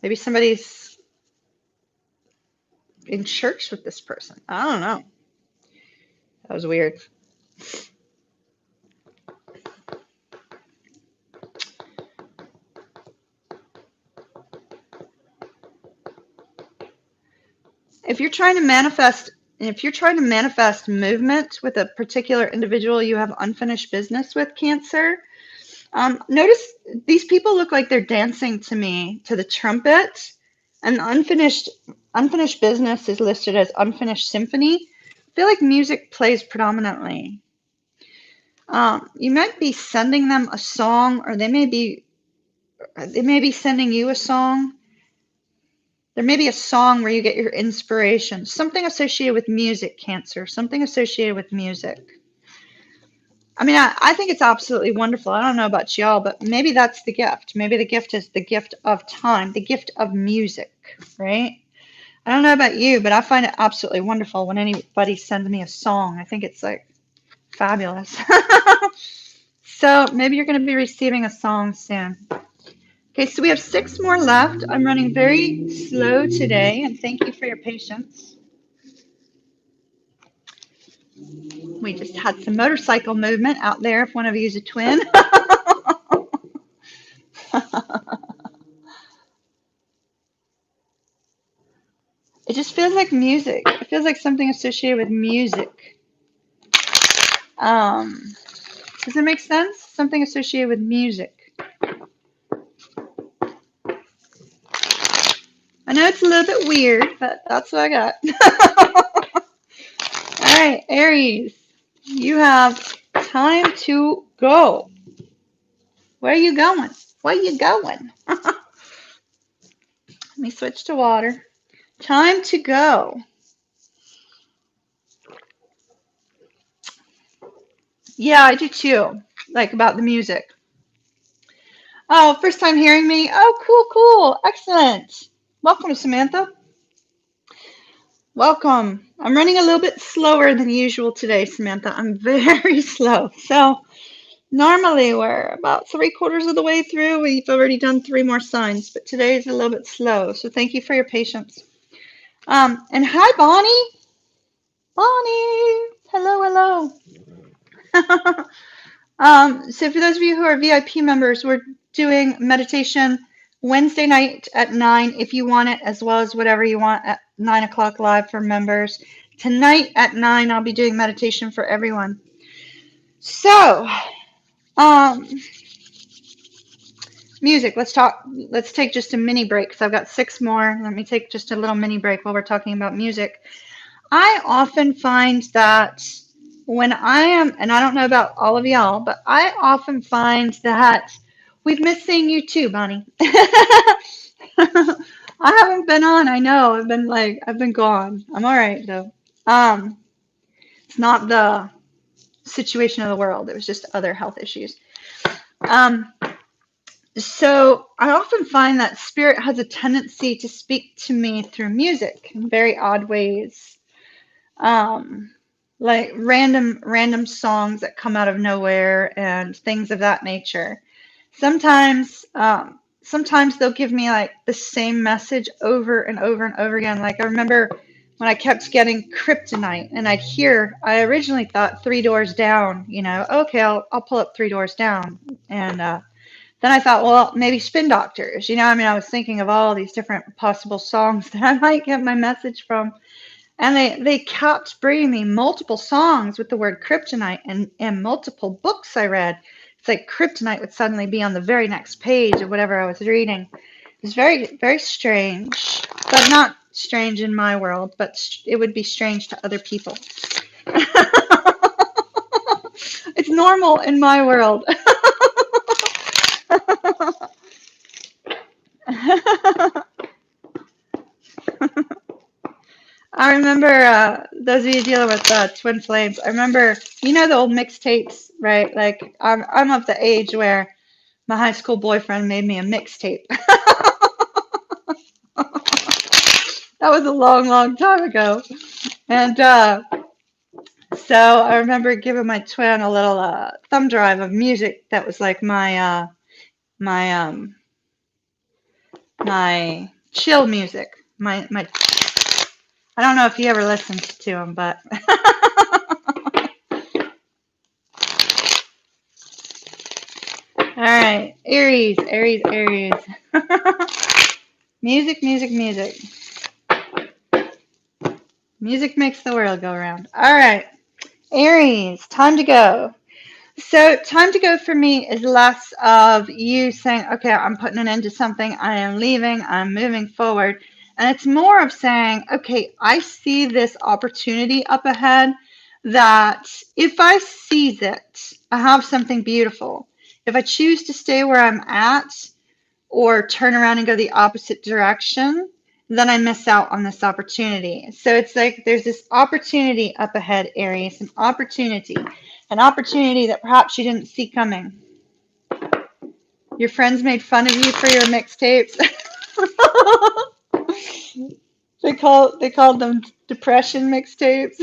Maybe somebody's in church with this person. I don't know. That was weird. If you're trying to manifest movement with a particular individual you have unfinished business with, Cancer, notice these people look like they're dancing to me to the trumpet, and the unfinished business is listed as unfinished symphony. I feel like music plays predominantly You might be sending them a song, or they may be sending you a song. There may be a song where you get your inspiration. Something associated with music, Cancer. Something associated with music. I mean, I think it's absolutely wonderful. I don't know about y'all, but maybe that's the gift. Maybe the gift is the gift of time, the gift of music, right? I don't know about you, but I find it absolutely wonderful when anybody sends me a song. I think it's like fabulous. So maybe you're going to be receiving a song soon. Okay, so we have 6 more left. I'm running very slow today, and thank you for your patience. We just had some motorcycle movement out there if one of you is a twin. It just feels like music. It feels like something associated with music. Does it make sense? Something associated with music. I know it's a little bit weird, but that's what I got. All right, Aries, you have time to go. Where are you going? Where are you going? Let me switch to water. Time to go. Yeah, I do too. Like about the music. Oh, first time hearing me? Oh, cool, cool. Excellent. Welcome, Samantha. Welcome. I'm running a little bit slower than usual today, Samantha. I'm very slow. So normally we're about 3/4 of the way through. We've already done 3 more signs, but today is a little bit slow. So thank you for your patience. And hi, Bonnie. Bonnie. Hello, hello. So for those of you who are VIP members, we're doing meditation Wednesday night at 9 if you want it, as well as whatever you want at 9 o'clock live for members. Tonight at 9, I'll be doing meditation for everyone. So, music, let's take just a mini break because I've got 6 more. Let me take just a little mini break while we're talking about music. I often find that when I am, and I don't know about all of y'all, but I often find that we've missed seeing you too, Bonnie. I haven't been on, I know. I've been gone. I'm all right though. It's not the situation of the world. It was just other health issues. So I often find that spirit has a tendency to speak to me through music in very odd ways. Like random songs that come out of nowhere and things of that nature. Sometimes they'll give me like the same message over and over and over again. Like I remember when I kept getting kryptonite, and I originally thought 3 doors down, okay, I'll pull up 3 doors down. And then I thought, well, maybe Spin Doctors, I was thinking of all these different possible songs that I might get my message from. And they kept bringing me multiple songs with the word kryptonite and multiple books I read. It's like kryptonite would suddenly be on the very next page of whatever I was reading. It was very, very strange, but not strange in my world, but it would be strange to other people. It's normal in my world. I remember those of you dealing with twin flames. I remember, the old mixtapes, right? Like I'm of the age where my high school boyfriend made me a mixtape. That was a long, long time ago. And so I remember giving my twin a little thumb drive of music that was like my chill music. My I don't know if he ever listened to him, but all right, Aries. Music. Music makes the world go round. All right, Aries, time to go. So time to go for me is less of you saying, okay, I'm putting an end to something. I am leaving. I'm moving forward. And it's more of saying, okay, I see this opportunity up ahead, that if I seize it, I have something beautiful. If I choose to stay where I'm at or turn around and go the opposite direction, then I miss out on this opportunity. So it's like there's this opportunity up ahead, Aries, an opportunity that perhaps you didn't see coming. Your friends made fun of you for your mixtapes. They called them depression mixtapes.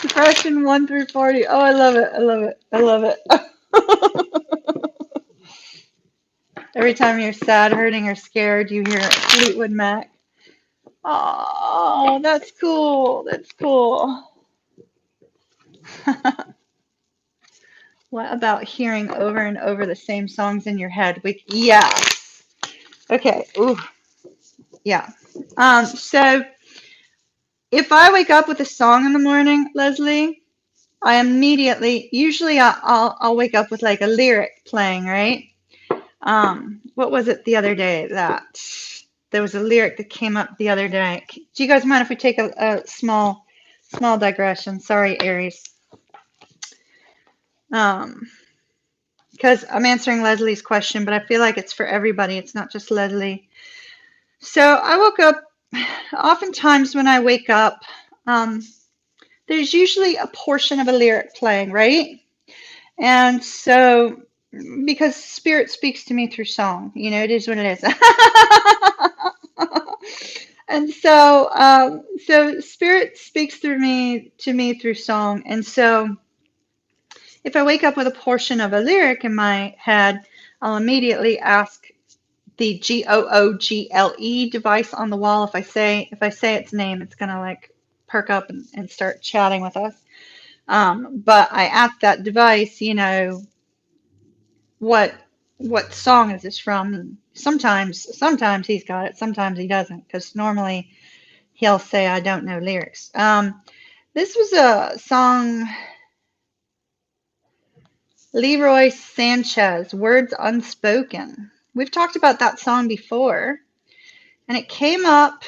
Depression 1 through 40. Oh, I love it. I love it. I love it. Every time you're sad, hurting, or scared, you hear Fleetwood Mac. Oh, that's cool. That's cool. What about hearing over and over the same songs in your head? Yes. Okay. Ooh. Yeah. So if I wake up with a song in the morning, Leslie, I immediately, usually I'll wake up with like a lyric playing, right? What was it the other day that there was a lyric that came up the other day? Do you guys mind if we take a small digression? Sorry, Aries. Because I'm answering Leslie's question, but I feel like it's for everybody. It's not just Leslie. So I woke up, oftentimes when I wake up, there's usually a portion of a lyric playing, right? And so, because Spirit speaks to me through song, you know, it is what it is. And so, so Spirit speaks to me through song. And so, if I wake up with a portion of a lyric in my head, I'll immediately ask the GOOGLE device on the wall. If I say its name, it's gonna like perk up and start chatting with us. But I ask that device, you know, what song is this from? And sometimes he's got it, sometimes he doesn't, because normally he'll say I don't know lyrics. This was a song, Leroy Sanchez, Words Unspoken. We've talked about that song before, and it came up,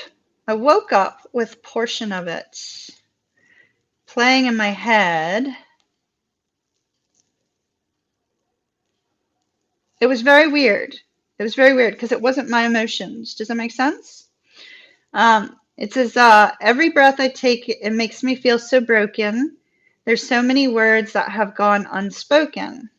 I woke up with a portion of it playing in my head. It was very weird. It was very weird because it wasn't my emotions. Does that make sense? It says, every breath I take, it makes me feel so broken. There's so many words that have gone unspoken.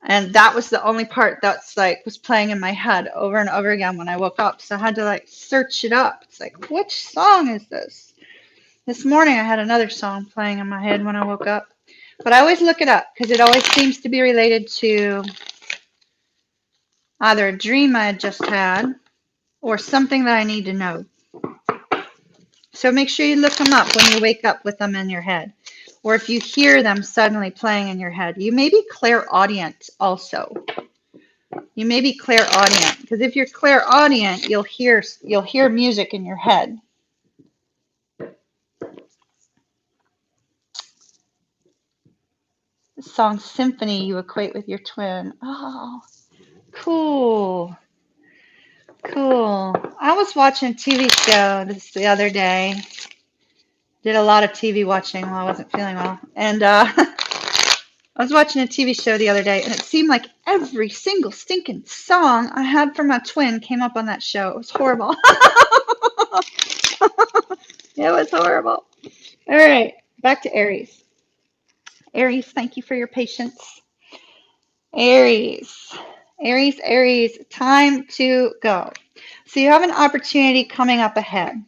And that was the only part that's like was playing in my head over and over again when I woke up. So I had to like search it up. It's like, which song is this? This morning I had another song playing in my head when I woke up. But I always look it up because it always seems to be related to either a dream I had just had or something that I need to know. So make sure you look them up when you wake up with them in your head. Or if you hear them suddenly playing in your head. You may be clairaudient also. You may be clairaudient. Because if you're clairaudient, you'll hear music in your head. The song Symphony you equate with your twin. Oh, cool. Cool. I was watching a TV show this the other day. Did a lot of TV watching while I wasn't feeling well. And I was watching a TV show the other day, and it seemed like every single stinking song I had for my twin came up on that show. It was horrible. It was horrible. All right, back to Aries. Aries, thank you for your patience. Aries, time to go. So you have an opportunity coming up ahead.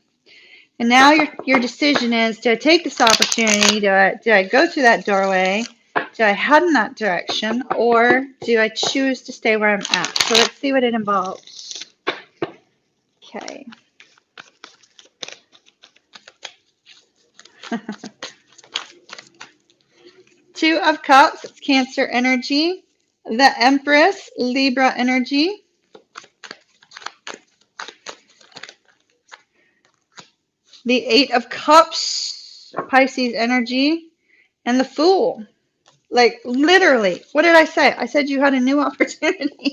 And now your decision is, do I take this opportunity? Do I go through that doorway? Do I head in that direction? Or do I choose to stay where I'm at? So let's see what it involves. Okay. Two of Cups, it's Cancer energy. The Empress, Libra energy. The Eight of Cups, Pisces energy. And the Fool. Like, literally, what did I say? I said you had a new opportunity.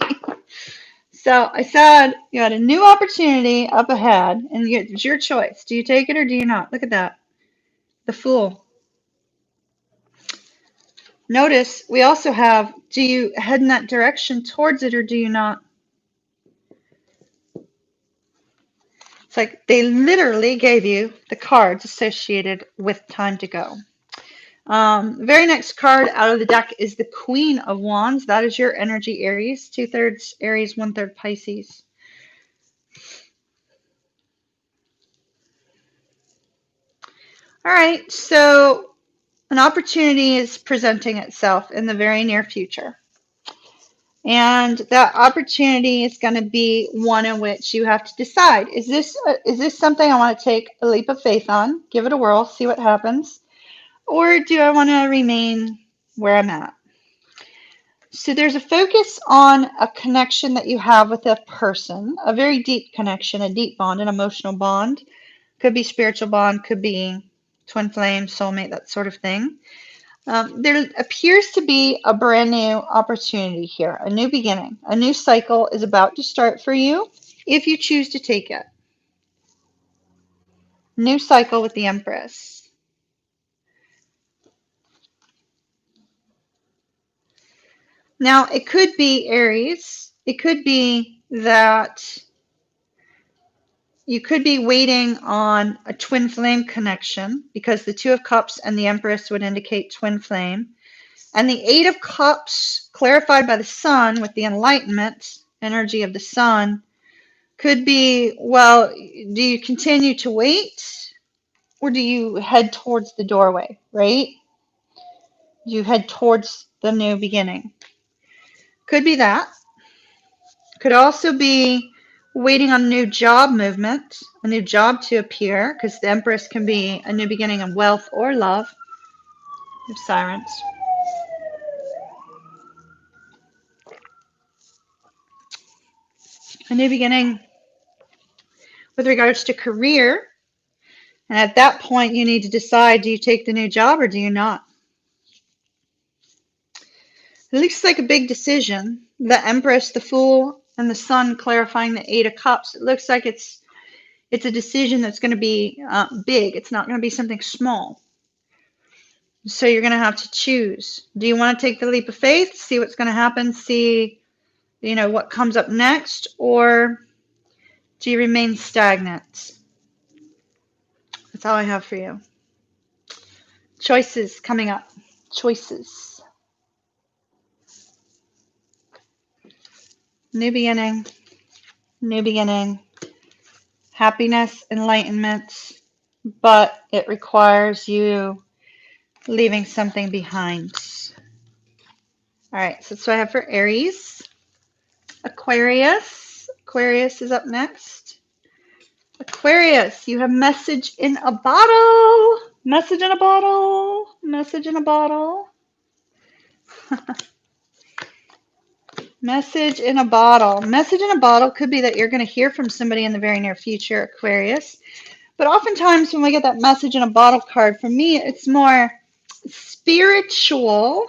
So I said you had a new opportunity up ahead, and it's your choice. Do you take it or do you not? Look at that. The Fool. Notice we also have, do you head in that direction towards it or do you not? It's like they literally gave you the cards associated with time to go. The very next card out of the deck is the Queen of Wands. That is your energy, Aries. 2/3 Aries, 1/3 Pisces. All right, so an opportunity is presenting itself in the very near future. And that opportunity is going to be one in which you have to decide, is this something I want to take a leap of faith on, give it a whirl, see what happens, or do I want to remain where I'm at? So there's a focus on a connection that you have with a person, a very deep connection, a deep bond, an emotional bond. Could be spiritual bond, could be twin flame, soulmate, that sort of thing. There appears to be a brand new opportunity here, a new beginning. A new cycle is about to start for you if you choose to take it. New cycle with the Empress. Now, it could be Aries. It could be that you could be waiting on a twin flame connection because the Two of Cups and the Empress would indicate twin flame. And the Eight of Cups, clarified by the Sun with the Enlightenment energy of the Sun, could be, well, do you continue to wait or do you head towards the doorway, right? You head towards the new beginning. Could be that. Could also be waiting on a new job movement, a new job to appear, because the Empress can be a new beginning of wealth or love. Of Sirens. A new beginning with regards to career. And at that point, you need to decide, do you take the new job or do you not? It looks like a big decision. The Empress, the Fool, and the Sun clarifying the Eight of Cups. It looks like it's a decision that's going to be big. It's not going to be something small. So you're going to have to choose. Do you want to take the leap of faith, see what's going to happen, see, what comes up next, or do you remain stagnant? That's all I have for you. Choices coming up. Choices. New beginning. New beginning. Happiness, enlightenment, but it requires you leaving something behind. All right, so that's what I have for Aries. Aquarius. Aquarius is up next. Aquarius, you have message in a bottle. Message in a bottle. Message in a bottle. Message in a bottle. Message in a bottle could be that you're going to hear from somebody in the very near future, Aquarius. But oftentimes when we get that message in a bottle card, for me, it's more spiritual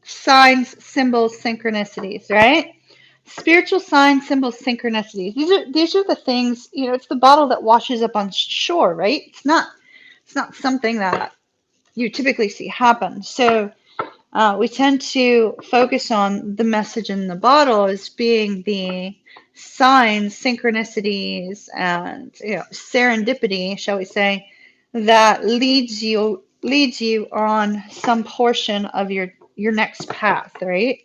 signs, symbols, synchronicities, right? Spiritual signs, symbols, synchronicities. These are the things, it's the bottle that washes up on shore, right? It's not something that you typically see happen. So we tend to focus on the message in the bottle as being the signs, synchronicities, and serendipity, shall we say, that leads you on some portion of your next path, right?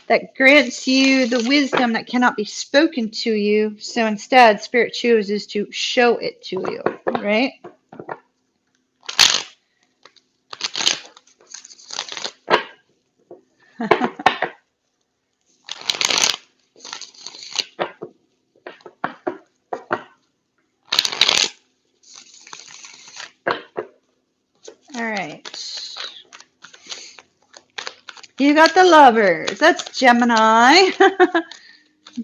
That grants you the wisdom that cannot be spoken to you. So instead, Spirit chooses to show it to you, right? All right. You got the Lovers. That's Gemini.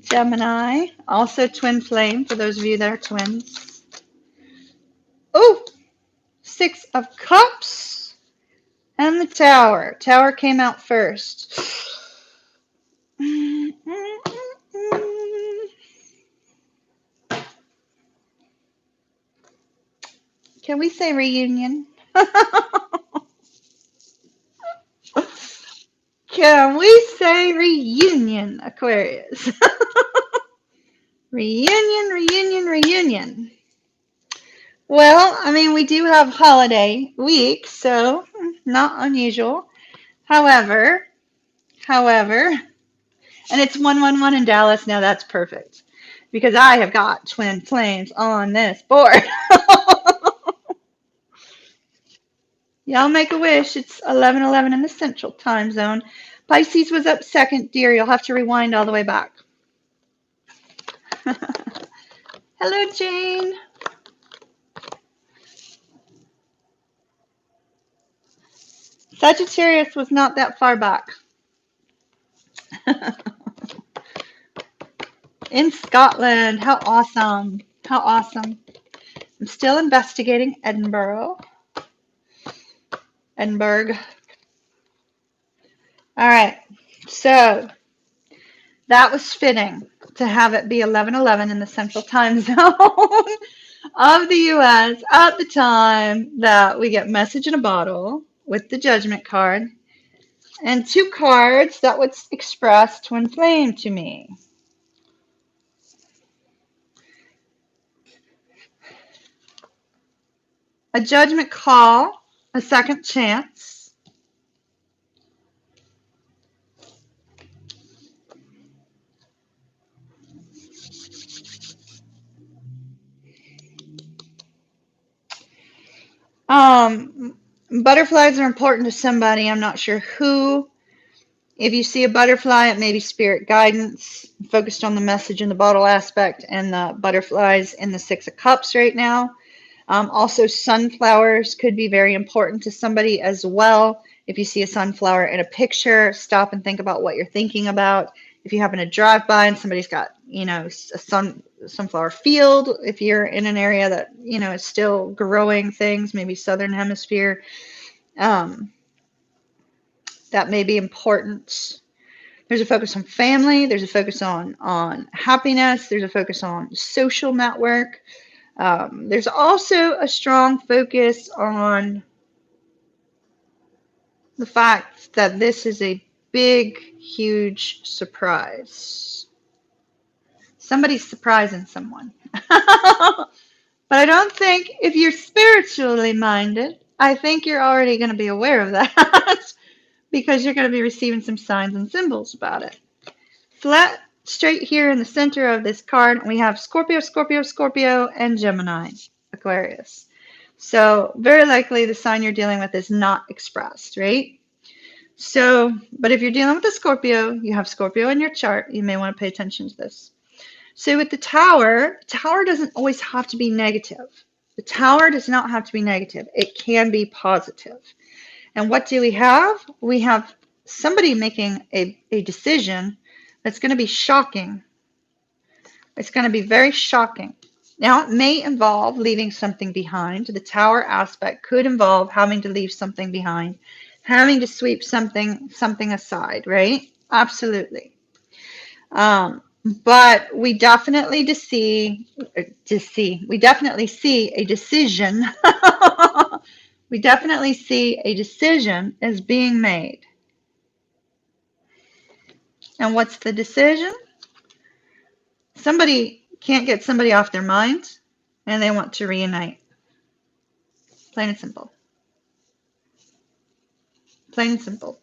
Gemini. Also twin flame for those of you that are twins. Oh, Six of Cups and the Tower. Tower came out first. Can we say reunion? Can we say reunion, Aquarius? Reunion, reunion, reunion. Well, I mean, we do have holiday week, so not unusual. However, and it's 111 in Dallas. Now that's perfect because I have got twin flames on this board. Y'all make a wish. It's 11:11 in the Central Time Zone. Pisces was up second, dear. You'll have to rewind all the way back. Hello, Jane. Sagittarius was not that far back. In Scotland. How awesome. How awesome. I'm still investigating Edinburgh. All right. So that was fitting to have it be 11:11 in the Central Time Zone of the U.S. at the time that we get Message in a Bottle with the Judgment card and two cards that would express twin flame to me. A judgment call, a second chance. Butterflies are important to somebody. I'm not sure who. If you see a butterfly, it may be spirit guidance, focused on the message in the bottle aspect and the butterflies in the Six of Cups right now. Also, sunflowers could be very important to somebody as well. If you see a sunflower in a picture, stop and think about what you're thinking about. If you happen to drive by and somebody's got, a sunflower field, if you're in an area that, is still growing things, maybe southern hemisphere, that may be important. There's a focus on family. There's a focus on happiness. There's a focus on social network. There's also a strong focus on the fact that this is a big, huge surprise. Somebody's surprising someone. But I don't think if you're spiritually minded, I think you're already going to be aware of that because you're going to be receiving some signs and symbols about it. Flat straight here in the center of this card, we have Scorpio, Scorpio, Scorpio, and Gemini, Aquarius. So very likely the sign you're dealing with is not expressed, right? So, but if you're dealing with a Scorpio, you have Scorpio in your chart, you may want to pay attention to this. So with the tower doesn't always have to be negative. The tower does not have to be negative. It can be positive. And what do we have? We have somebody making a decision that's going to be shocking. It's going to be very shocking. Now, it may involve leaving something behind. The tower aspect could involve having to leave something behind, having to sweep something aside, right? Absolutely. But we definitely see a decision. We definitely see a decision as being made. And what's the decision? Somebody can't get somebody off their mind, and they want to reunite. Plain and simple. Plain and simple.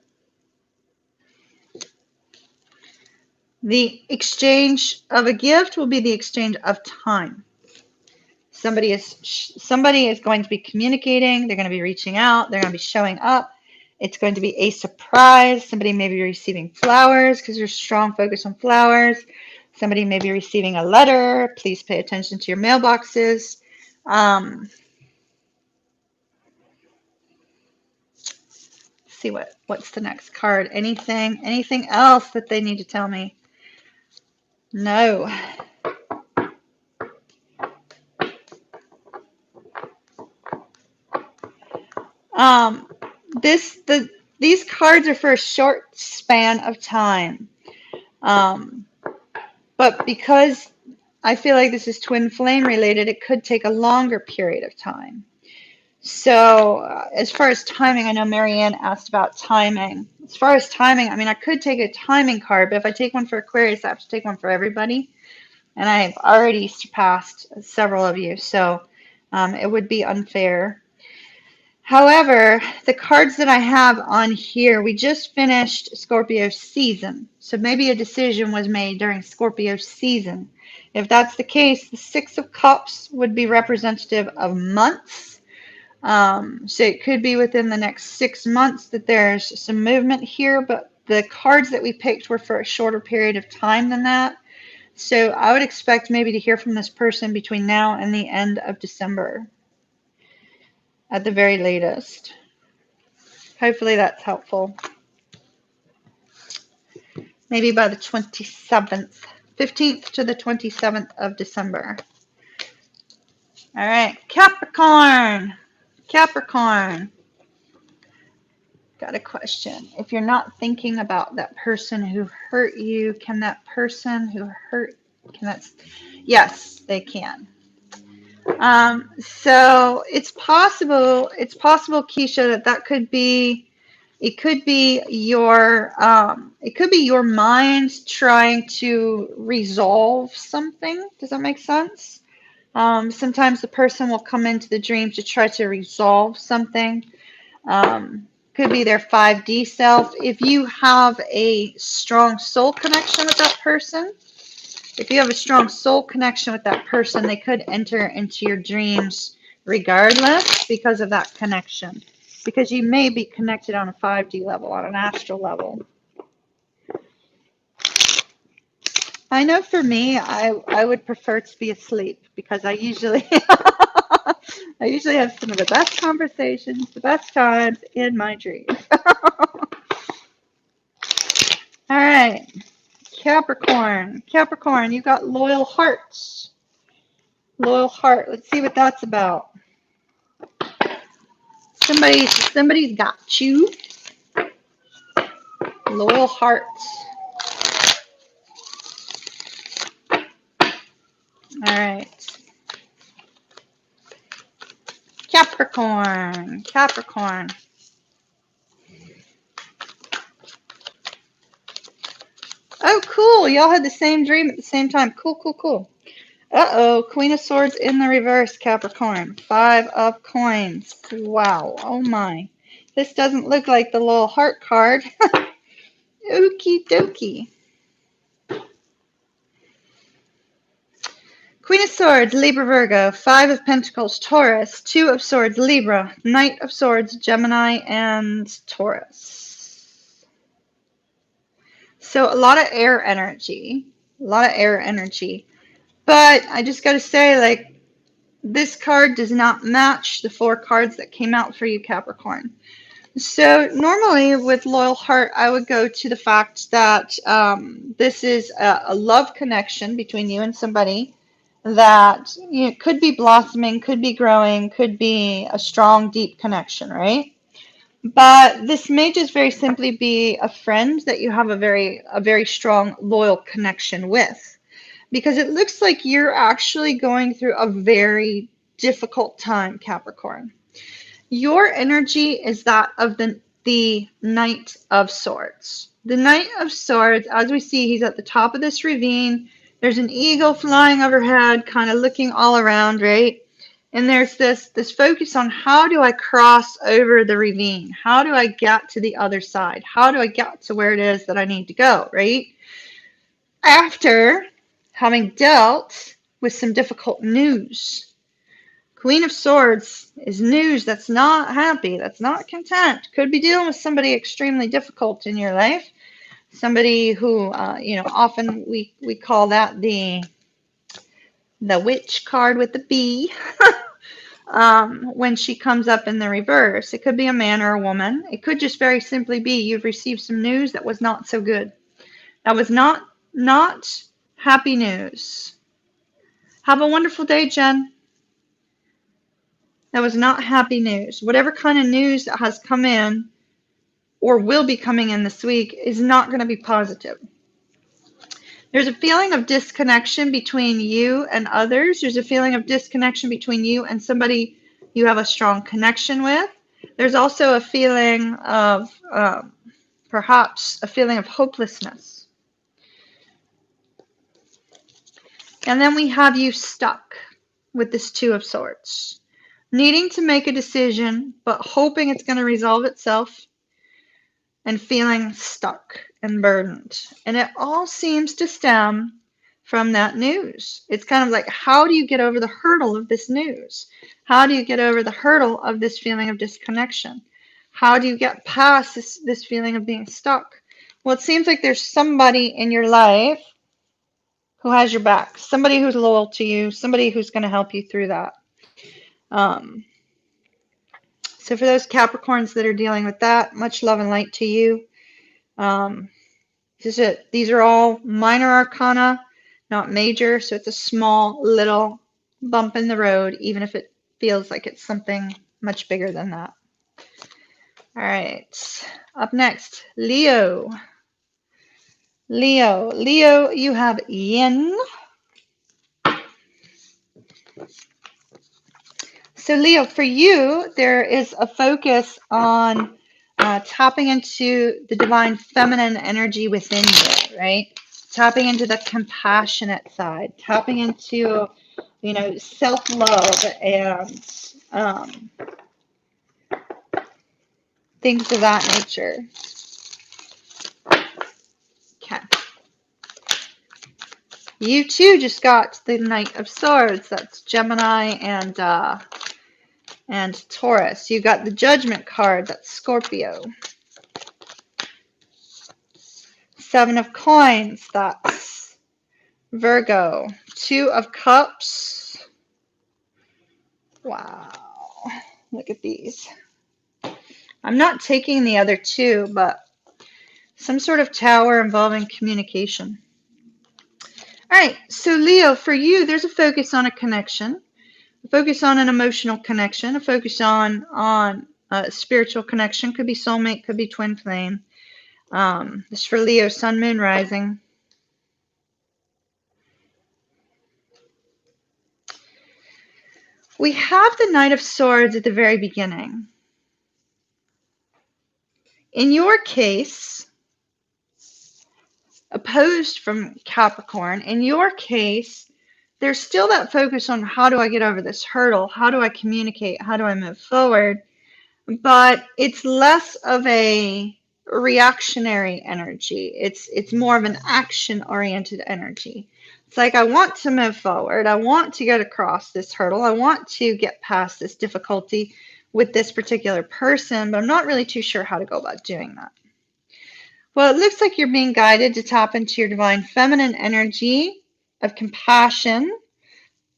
The exchange of a gift will be the exchange of time. Somebody is going to be communicating. They're going to be reaching out. They're going to be showing up. It's going to be a surprise. Somebody may be receiving flowers because there's strong focus on flowers. Somebody may be receiving a letter. Please pay attention to your mailboxes. See what's the next card. Anything else that they need to tell me? No. These cards are for a short span of time. But because I feel like this is twin flame related, it could take a longer period of time. So as far as timing, I know Marianne asked about timing. As far as timing, I mean, I could take a timing card, but if I take one for Aquarius, I have to take one for everybody. And I've already surpassed several of you, so it would be unfair. However, the cards that I have on here, we just finished Scorpio season. So maybe a decision was made during Scorpio season. If that's the case, the Six of Cups would be representative of months. So it could be within the next 6 months that there's some movement here, but the cards that we picked were for a shorter period of time than that. So I would expect maybe to hear from this person between now and the end of December at the very latest. Hopefully that's helpful. Maybe by the 27th, 15th to the 27th of December. All right, Capricorn. Capricorn. Got a question. If you're not thinking about that person who hurt you, can that person who hurt, yes, they can. So it's possible, Keisha, that could be, it could be your mind trying to resolve something. Does that make sense? Sometimes the person will come into the dream to try to resolve something. Could be their 5D self. If you have a strong soul connection with that person, they could enter into your dreams regardless because of that connection. Because you may be connected on a 5D level, on an astral level. I know for me, I would prefer to be asleep because I usually I usually have some of the best conversations, the best times in my dreams. All right, Capricorn. Capricorn, you got loyal hearts. Loyal heart. Let's see what that's about. Somebody's got you. Loyal hearts. All right. Capricorn. Capricorn. Oh, cool. Y'all had the same dream at the same time. Cool, cool, cool. Uh-oh. Queen of Swords in the reverse, Capricorn. 5 of coins. Wow. Oh, my. This doesn't look like the little heart card. Okie dokie. Queen of Swords, Libra, Virgo. 5 of Pentacles, Taurus. 2 of Swords, Libra. Knight of Swords, Gemini, and Taurus. So a lot of air energy. A lot of air energy. But I just got to say, like, this card does not match the 4 cards that came out for you, Capricorn. So normally with loyal heart, I would go to the fact that this is a love connection between you and somebody that could be blossoming, could be growing, could be a strong, deep connection, right? But this may just very simply be a friend that you have a very strong, loyal connection with. Because it looks like you're actually going through a very difficult time, Capricorn. Your energy is that of the Knight of Swords. The Knight of Swords, as we see, he's at the top of this ravine. There's an eagle flying overhead, kind of looking all around, right? And there's this focus on how do I cross over the ravine? How do I get to the other side? How do I get to where it is that I need to go, right? After having dealt with some difficult news. Queen of Swords is news that's not happy, that's not content. Could be dealing with somebody extremely difficult in your life. Somebody who, often we call that the witch card with the B. When she comes up in the reverse. It could be a man or a woman. It could just very simply be you've received some news that was not so good. That was not happy news. Have a wonderful day, Jen. That was not happy news. Whatever kind of news that has come in or will be coming in this week is not going to be positive. There's a feeling of disconnection between you and others. There's a feeling of disconnection between you and somebody you have a strong connection with. There's also a feeling of, perhaps a feeling of hopelessness. And then we have you stuck with this Two of Swords, needing to make a decision, but hoping it's going to resolve itself, and feeling stuck and burdened. And it all seems to stem from that news. It's kind of like, how do you get over the hurdle of this news? How do you get over the hurdle of this feeling of disconnection? How do you get past this feeling of being stuck? Well, it seems like there's somebody in your life who has your back, somebody who's loyal to you, somebody who's going to help you through that. So for those Capricorns that are dealing with that, much love and light to you. These are all minor arcana, not major, so it's a small little bump in the road, even if it feels like it's something much bigger than that. All right, up next, Leo. Leo, you have yin. So Leo, for you, there is a focus on tapping into the divine feminine energy within you, right? Tapping into the compassionate side, tapping into, self-love and things of that nature. Okay. You too just got the Knight of Swords. That's Gemini and Taurus. You got the Judgment card. That's Scorpio. Seven of Coins. That's Virgo. Two of Cups. Wow. Look at these. I'm not taking the other two, but some sort of tower involving communication. All right, so Leo, for you, there's a focus on a connection, a focus on an emotional connection, a focus on a spiritual connection. Could be soulmate, could be twin flame. This is for Leo, Sun, Moon, Rising. We have the Knight of Swords at the very beginning. In your case, opposed from Capricorn, in your case, there's still that focus on how do I get over this hurdle? How do I communicate? How do I move forward? But it's less of a reactionary energy. It's more of an action-oriented energy. It's like, I want to move forward. I want to get across this hurdle. I want to get past this difficulty with this particular person, but I'm not really too sure how to go about doing that. Well, it looks like you're being guided to tap into your divine feminine energy of compassion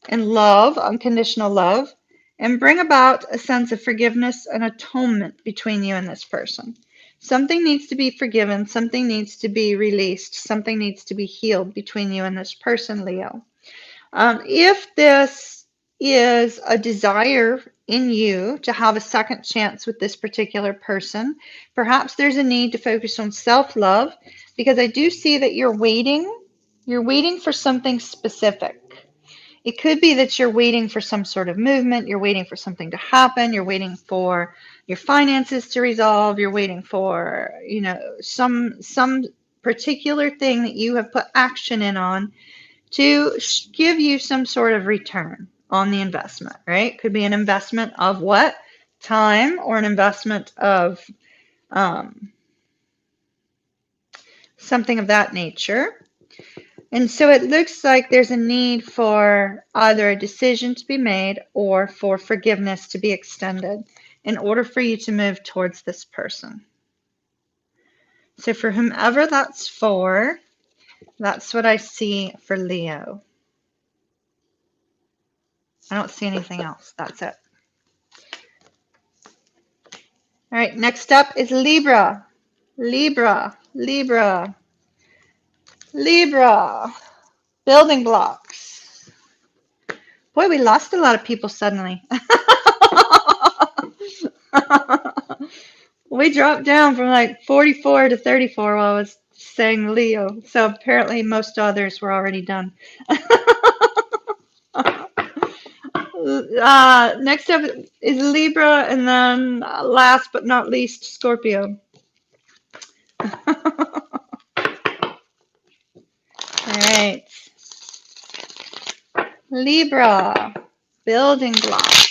and love, unconditional love, and bring about a sense of forgiveness and atonement between you and this person. Something needs to be forgiven, something needs to be released, something needs to be healed between you and this person, Leo. If this is a desire in you to have a second chance with this particular person, perhaps there's a need to focus on self-love, because I do see that you're waiting for something specific. It could be that you're waiting for some sort of movement, you're waiting for something to happen, you're waiting for your finances to resolve, you're waiting for, some particular thing that you have put action in on to give you some sort of return on the investment, right? Could be an investment of what? Time, or an investment of something of that nature. And so it looks like there's a need for either a decision to be made or for forgiveness to be extended in order for you to move towards this person. So for whomever that's for, that's what I see for Leo. I don't see anything else. That's it. All right, next up is Libra. Libra. Building blocks. Boy, we lost a lot of people suddenly. We dropped down from like 44 to 34 while I was saying Leo. So apparently most others were already done. Next up is Libra, and then last but not least, Scorpio. All right. Libra, building blocks.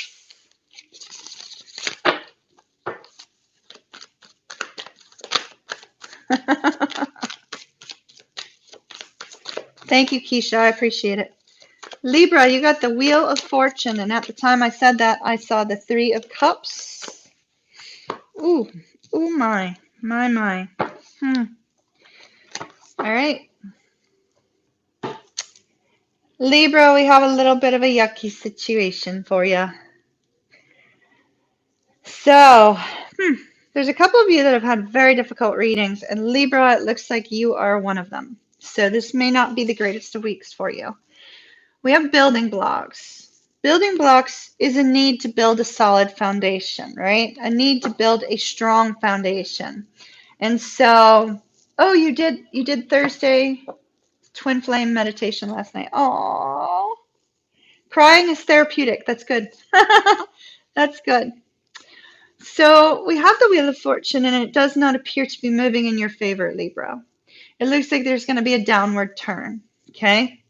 Thank you, Keisha. I appreciate it. Libra, you got the Wheel of Fortune, and at the time I said that, I saw the Three of Cups. Ooh, ooh, my. All right. Libra, we have a little bit of a yucky situation for you. So, there's a couple of you that have had very difficult readings, and Libra, it looks like you are one of them. So this may not be the greatest of weeks for you. We have building blocks. Building blocks is a need to build a solid foundation, right? A need to build a strong foundation. And so, oh, you did Thursday twin flame meditation last night. Oh, crying is therapeutic. That's good. That's good. So we have the Wheel of Fortune, and it does not appear to be moving in your favor, Libra. It looks like there's going to be a downward turn, okay?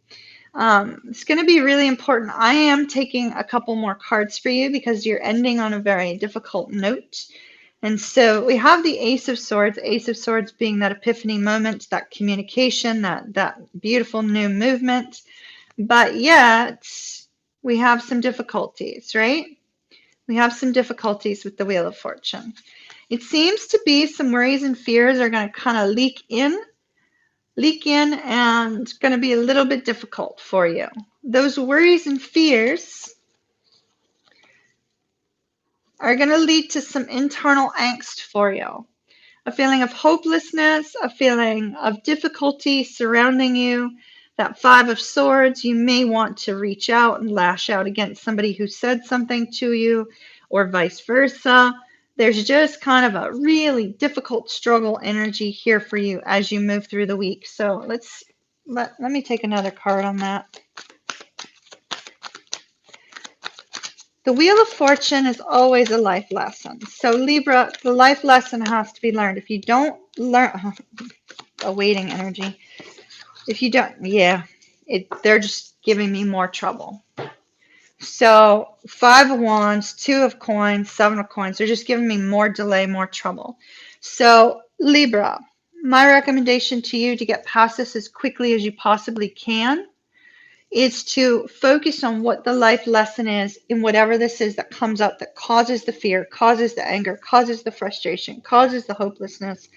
It's going to be really important. I am taking a couple more cards for you because you're ending on a very difficult note. And so we have the Ace of Swords being that epiphany moment, that communication, that beautiful new movement. But yet we have some difficulties, right? We have some difficulties with the Wheel of Fortune. It seems to be some worries and fears are going to kind of leak in and going to be a little bit difficult for you. Those worries and fears are going to lead to some internal angst for you. A feeling of hopelessness, a feeling of difficulty surrounding you. That Five of Swords, you may want to reach out and lash out against somebody who said something to you, or vice versa. There's just kind of a really difficult struggle energy here for you as you move through the week. So let me take another card on that. The Wheel of Fortune is always a life lesson. So Libra, the life lesson has to be learned. If you don't learn, awaiting energy. If you don't, they're just giving me more trouble. So 5 of Wands, 2 of Coins, 7 of Coins, they're just giving me more delay, more trouble. So Libra, my recommendation to you to get past this as quickly as you possibly can is to focus on what the life lesson is in whatever this is that comes up that causes the fear, causes the anger, causes the frustration, causes the hopelessness,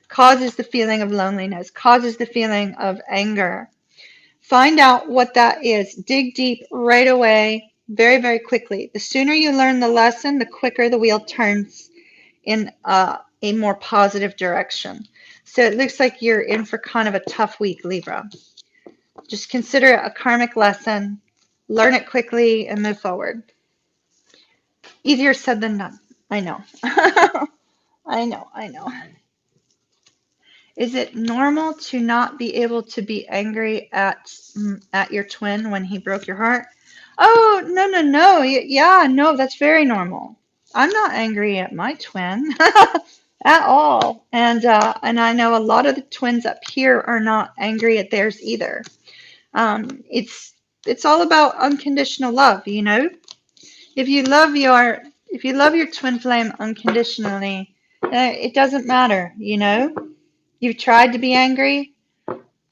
causes the feeling of loneliness, causes the feeling of anger. Find out what that is. Dig deep right away, very, very quickly. The sooner you learn the lesson, the quicker the wheel turns in a more positive direction. So it looks like you're in for kind of a tough week, Libra. Just consider it a karmic lesson, learn it quickly, and move forward. Easier said than done. I know. I know. Is it normal to not be able to be angry at your twin when he broke your heart? Oh, no. Yeah, no, that's very normal. I'm not angry at my twin at all. And I know a lot of the twins up here are not angry at theirs either. It's all about unconditional love, you know. If you love your twin flame unconditionally, it doesn't matter, you know. You've tried to be angry.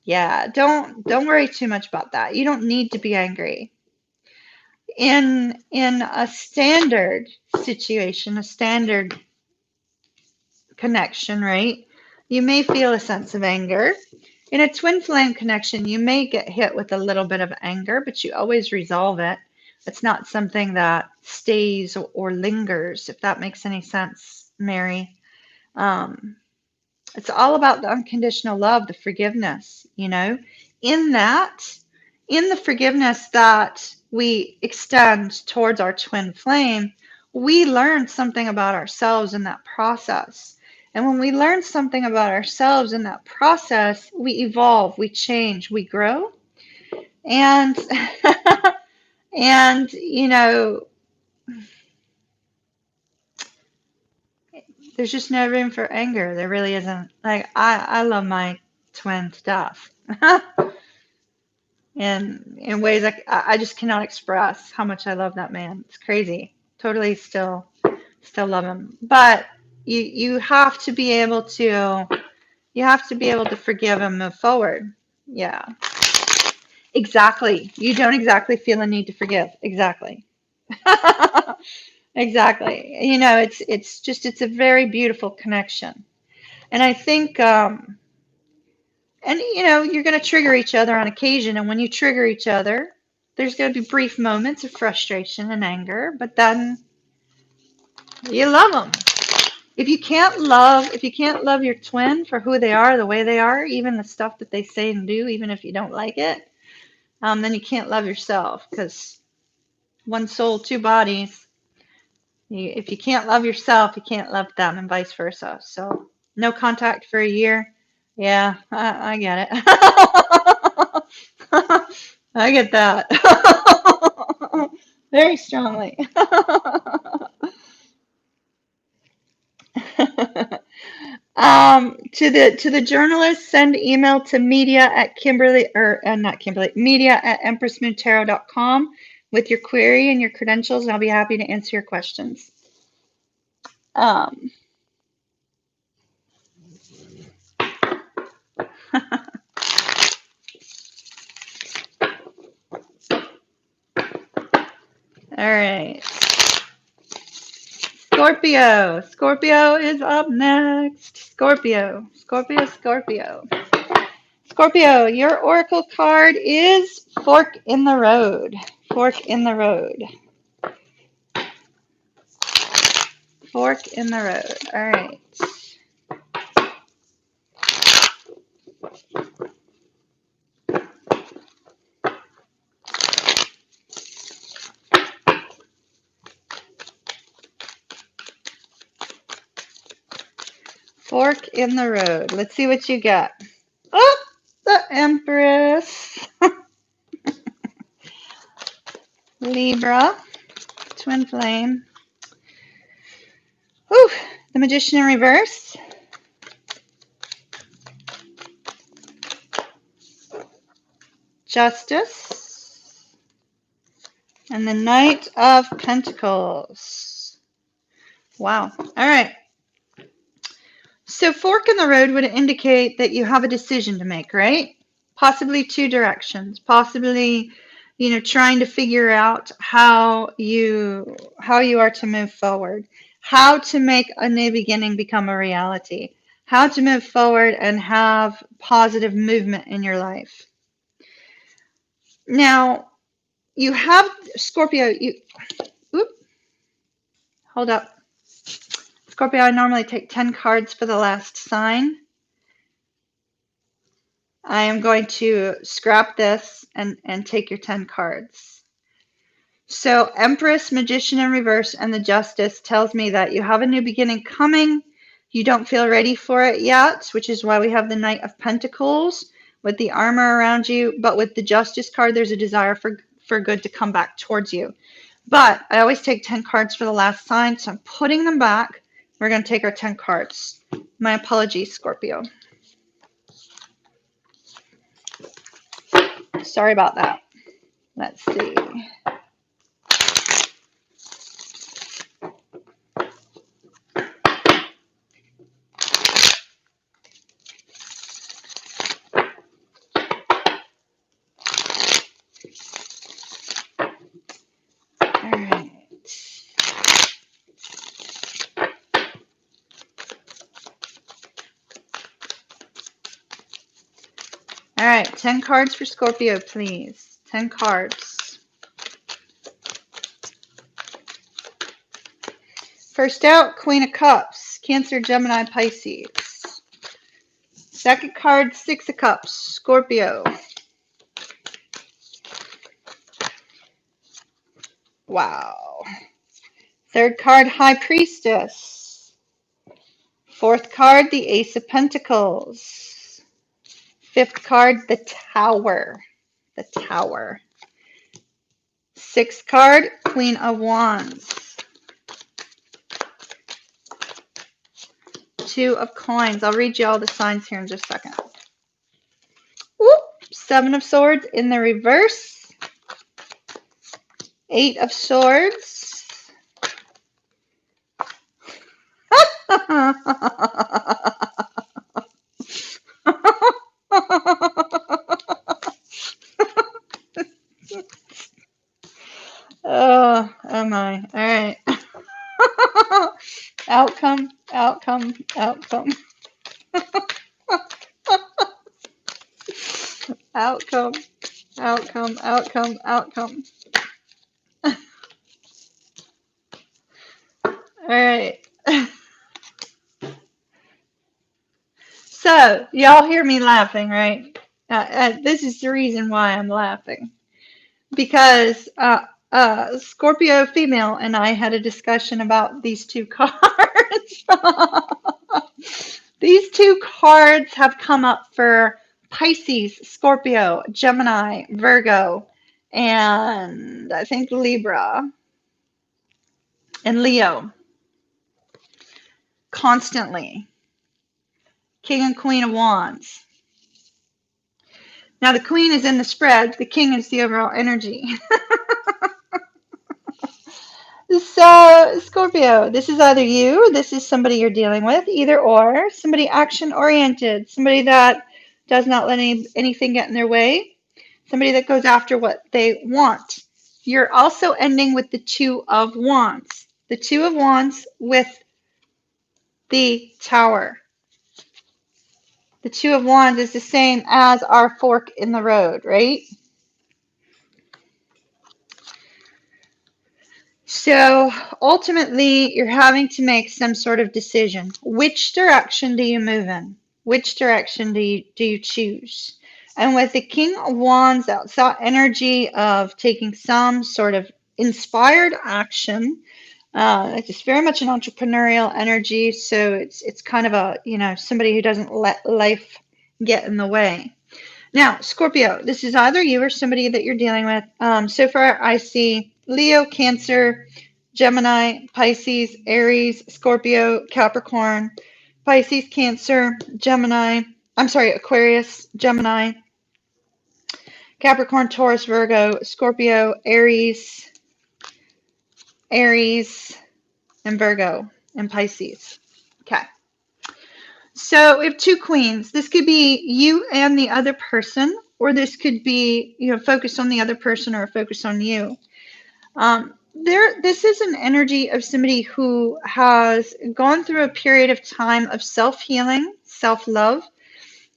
Yeah, don't worry too much about that. You don't need to be angry. In a standard situation, a standard connection, right? You may feel a sense of anger. In a twin flame connection, you may get hit with a little bit of anger, but you always resolve it. It's not something that stays or lingers, if that makes any sense, Mary. It's all about the unconditional love, the forgiveness, you know. In the forgiveness that we extend towards our twin flame, we learn something about ourselves in that process. And when we learn something about ourselves in that process, we evolve, we change, we grow. And And, you know, there's just no room for anger. There really isn't. Like, I love my twin to death. And in ways I just cannot express how much I love that man. It's crazy. Totally still love him. But you have to be able to forgive and move forward. Yeah. Exactly. You don't exactly feel a need to forgive. Exactly. Exactly. You know, it's a very beautiful connection. And I think and you know, you're going to trigger each other on occasion, and when you trigger each other, there's going to be brief moments of frustration and anger, but then you love them. If you can't love your twin for who they are, the way they are, even the stuff that they say and do, even if you don't like it, then you can't love yourself, because one soul, two bodies. If you can't love yourself, you can't love them, and vice versa. So no contact for a year. Yeah, I get it. I get that. Very strongly. To the journalists, send email to media at Kimberly, or not Kimberly, media at empressmoontarot.com with your query and your credentials, and I'll be happy to answer your questions. Um, all right. Scorpio. Scorpio is up next. Scorpio. Scorpio, Scorpio. Scorpio, your oracle card is Fork in the Road. Fork in the Road. Fork in the Road. All right. Fork in the Road. Let's see what you got. Oh, the Empress. Libra. Twin Flame. Whew. The Magician in Reverse. Justice. And the Knight of Pentacles. Wow. All right. So fork in the road would indicate that you have a decision to make, right? Possibly two directions. Possibly, you know, trying to figure out how you are to move forward, how to make a new beginning become a reality, how to move forward and have positive movement in your life. Now, you have Scorpio, hold up. Scorpio, I normally take 10 cards for the last sign. I am going to scrap this and take your 10 cards. So Empress, Magician in Reverse, and the Justice tells me that you have a new beginning coming. You don't feel ready for it yet, which is why we have the Knight of Pentacles with the armor around you. But with the Justice card, there's a desire for good to come back towards you. But I always take 10 cards for the last sign, so I'm putting them back. We're going to take our 10 cards. My apologies, Scorpio. Sorry about that. Let's see. All right. All right, 10 cards for Scorpio, please. 10 cards. First out, Queen of Cups, Cancer, Gemini, Pisces. Second card, Six of Cups, Scorpio. Wow. Third card, High Priestess. Fourth card, the Ace of Pentacles. Fifth card, the Tower. The Tower. 6th card, Queen of Wands. 2 of Coins. I'll read you all the signs here in just a second. Whoop. 7 of Swords in the reverse. 8 of Swords. Oh my. All right. Outcome, outcome, outcome. Outcome, outcome, outcome, outcome. All right. So, y'all hear me laughing, right? This is the reason why I'm laughing. Because Scorpio female and I had a discussion about these 2 cards. These 2 cards have come up for Pisces, Scorpio, Gemini, Virgo, and I think Libra and Leo constantly. King and Queen of Wands. Now the Queen is in the spread, the King is the overall energy. So, Scorpio, this is either you, this is somebody you're dealing with, either or, somebody action-oriented, somebody that does not let anything get in their way, somebody that goes after what they want. You're also ending with the 2 of Wands. The 2 of Wands with the Tower. The 2 of Wands is the same as our fork in the road, right? So ultimately, you're having to make some sort of decision. Which direction do you move in? Which direction do you choose? And with the King of Wands, that's that energy of taking some sort of inspired action. It's very much an entrepreneurial energy. So it's kind of a, somebody who doesn't let life get in the way. Now, Scorpio, this is either you or somebody that you're dealing with. So far, I see Leo, Cancer, Gemini, Pisces, Aries, Scorpio, Capricorn, Pisces, Cancer, Gemini. I'm sorry, Aquarius, Gemini, Capricorn, Taurus, Virgo, Scorpio, Aries, and Virgo, and Pisces. Okay. So we have 2 queens. This could be you and the other person, or this could be, focused on the other person or focused on you. This is an energy of somebody who has gone through a period of time of self-healing, self-love,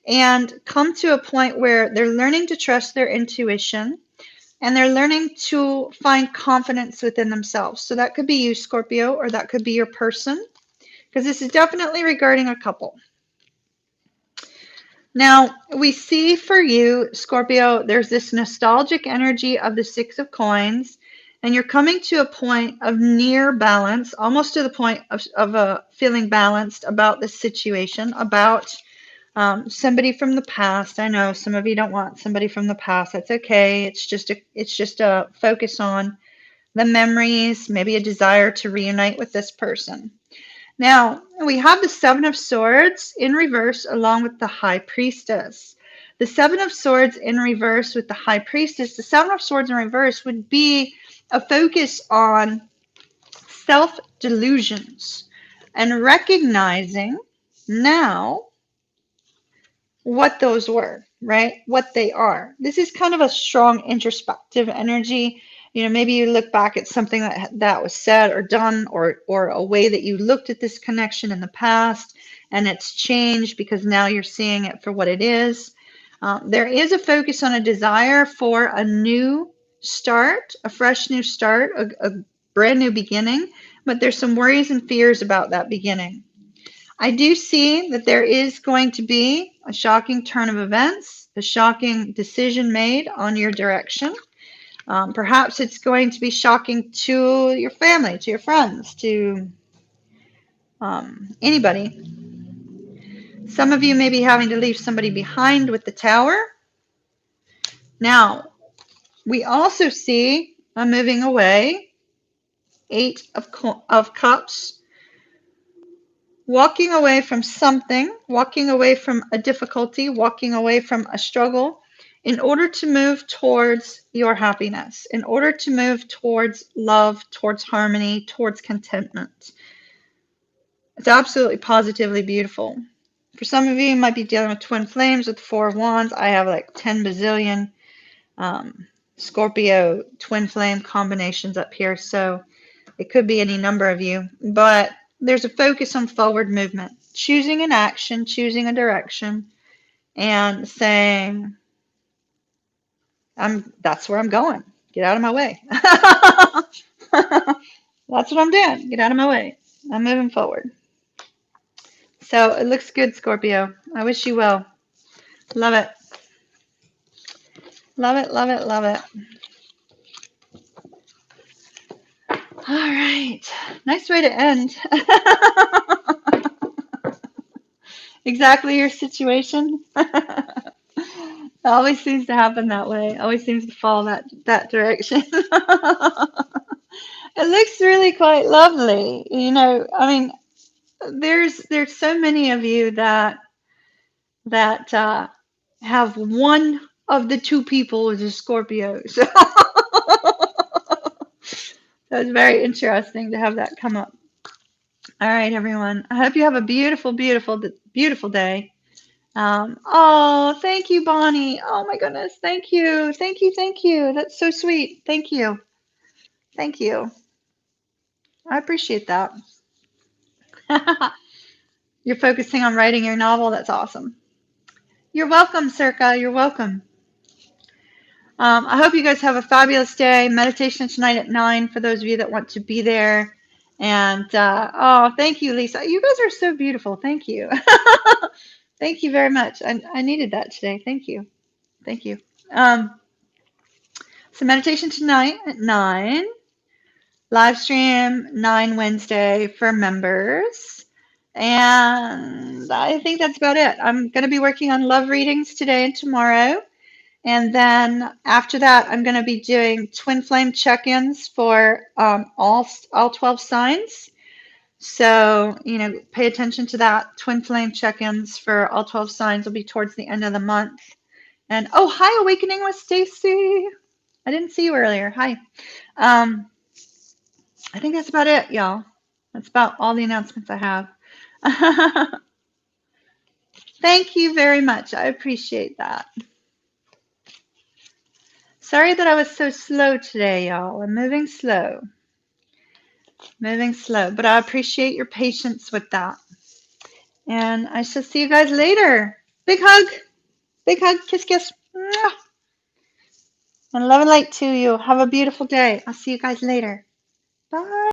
and come to a point where they're learning to trust their intuition, and they're learning to find confidence within themselves. So that could be you, Scorpio, or that could be your person, because this is definitely regarding a couple. Now, we see for you, Scorpio, there's this nostalgic energy of the 6 of Coins, and you're coming to a point of near balance, almost to the point of feeling balanced about the situation, about somebody from the past. I know some of you don't want somebody from the past. That's okay. It's just a focus on the memories, maybe a desire to reunite with this person. Now, we have the 7 of Swords in reverse along with the High Priestess. The 7 of Swords in reverse with the High Priestess, the 7 of Swords in reverse would be a focus on self-delusions and recognizing now what those were, right? What they are. This is kind of a strong introspective energy. Maybe you look back at something that was said or done, or a way that you looked at this connection in the past, and it's changed because now you're seeing it for what it is. There is a focus on a desire for a new start, a fresh new start, a brand new beginning, but there's some worries and fears about that beginning. I do see that there is going to be a shocking turn of events, a shocking decision made on your direction. Perhaps it's going to be shocking to your family, to your friends, to anybody. Some of you may be having to leave somebody behind with the Tower. Now, we also see I'm moving away. 8 of Cups. Walking away from something, walking away from a difficulty, walking away from a struggle in order to move towards your happiness, in order to move towards love, towards harmony, towards contentment. It's absolutely positively beautiful. For some of you might be dealing with twin flames with 4 of Wands. I have like 10 bazillion Scorpio twin flame combinations up here. So it could be any number of you, but there's a focus on forward movement, choosing an action, choosing a direction, and saying, that's where I'm going. Get out of my way. That's what I'm doing. Get out of my way. I'm moving forward. So it looks good, Scorpio. I wish you well. Love it. Love it, love it, love it. All right. Nice way to end. Exactly your situation. It always seems to happen that way. It always seems to fall that direction. It looks really quite lovely. You know, I mean, there's so many of you that have one of the 2 people as a Scorpio. So it's very interesting to have that come up. All right, everyone. I hope you have a beautiful, beautiful, beautiful day. Oh, thank you, Bonnie. Oh my goodness. Thank you. Thank you. Thank you. That's so sweet. Thank you. Thank you. I appreciate that. You're focusing on writing your novel. That's awesome. You're welcome, Circa. You're welcome. I hope you guys have a fabulous day. Meditation tonight at 9 for those of you that want to be there. And oh, thank you, Lisa. You guys are so beautiful. Thank you. Thank you very much. I needed that today. Thank you. Thank you. So meditation tonight at 9. Live stream 9 Wednesday for members. And I think that's about it. I'm going to be working on love readings today and tomorrow. And then after that, I'm going to be doing twin flame check-ins for all 12 signs. So, you know, pay attention to that. Twin flame check-ins for all 12 signs will be towards the end of the month. And oh, hi, Awakening with Stacy. I didn't see you earlier. Hi. I think that's about it, y'all. That's about all the announcements I have. Thank you very much. I appreciate that. Sorry that I was so slow today, y'all. I'm moving slow. Moving slow, but I appreciate your patience with that. And I shall see you guys later. Big hug. Big hug. Kiss, kiss. Mwah. And love and light to you. Have a beautiful day. I'll see you guys later. Bye.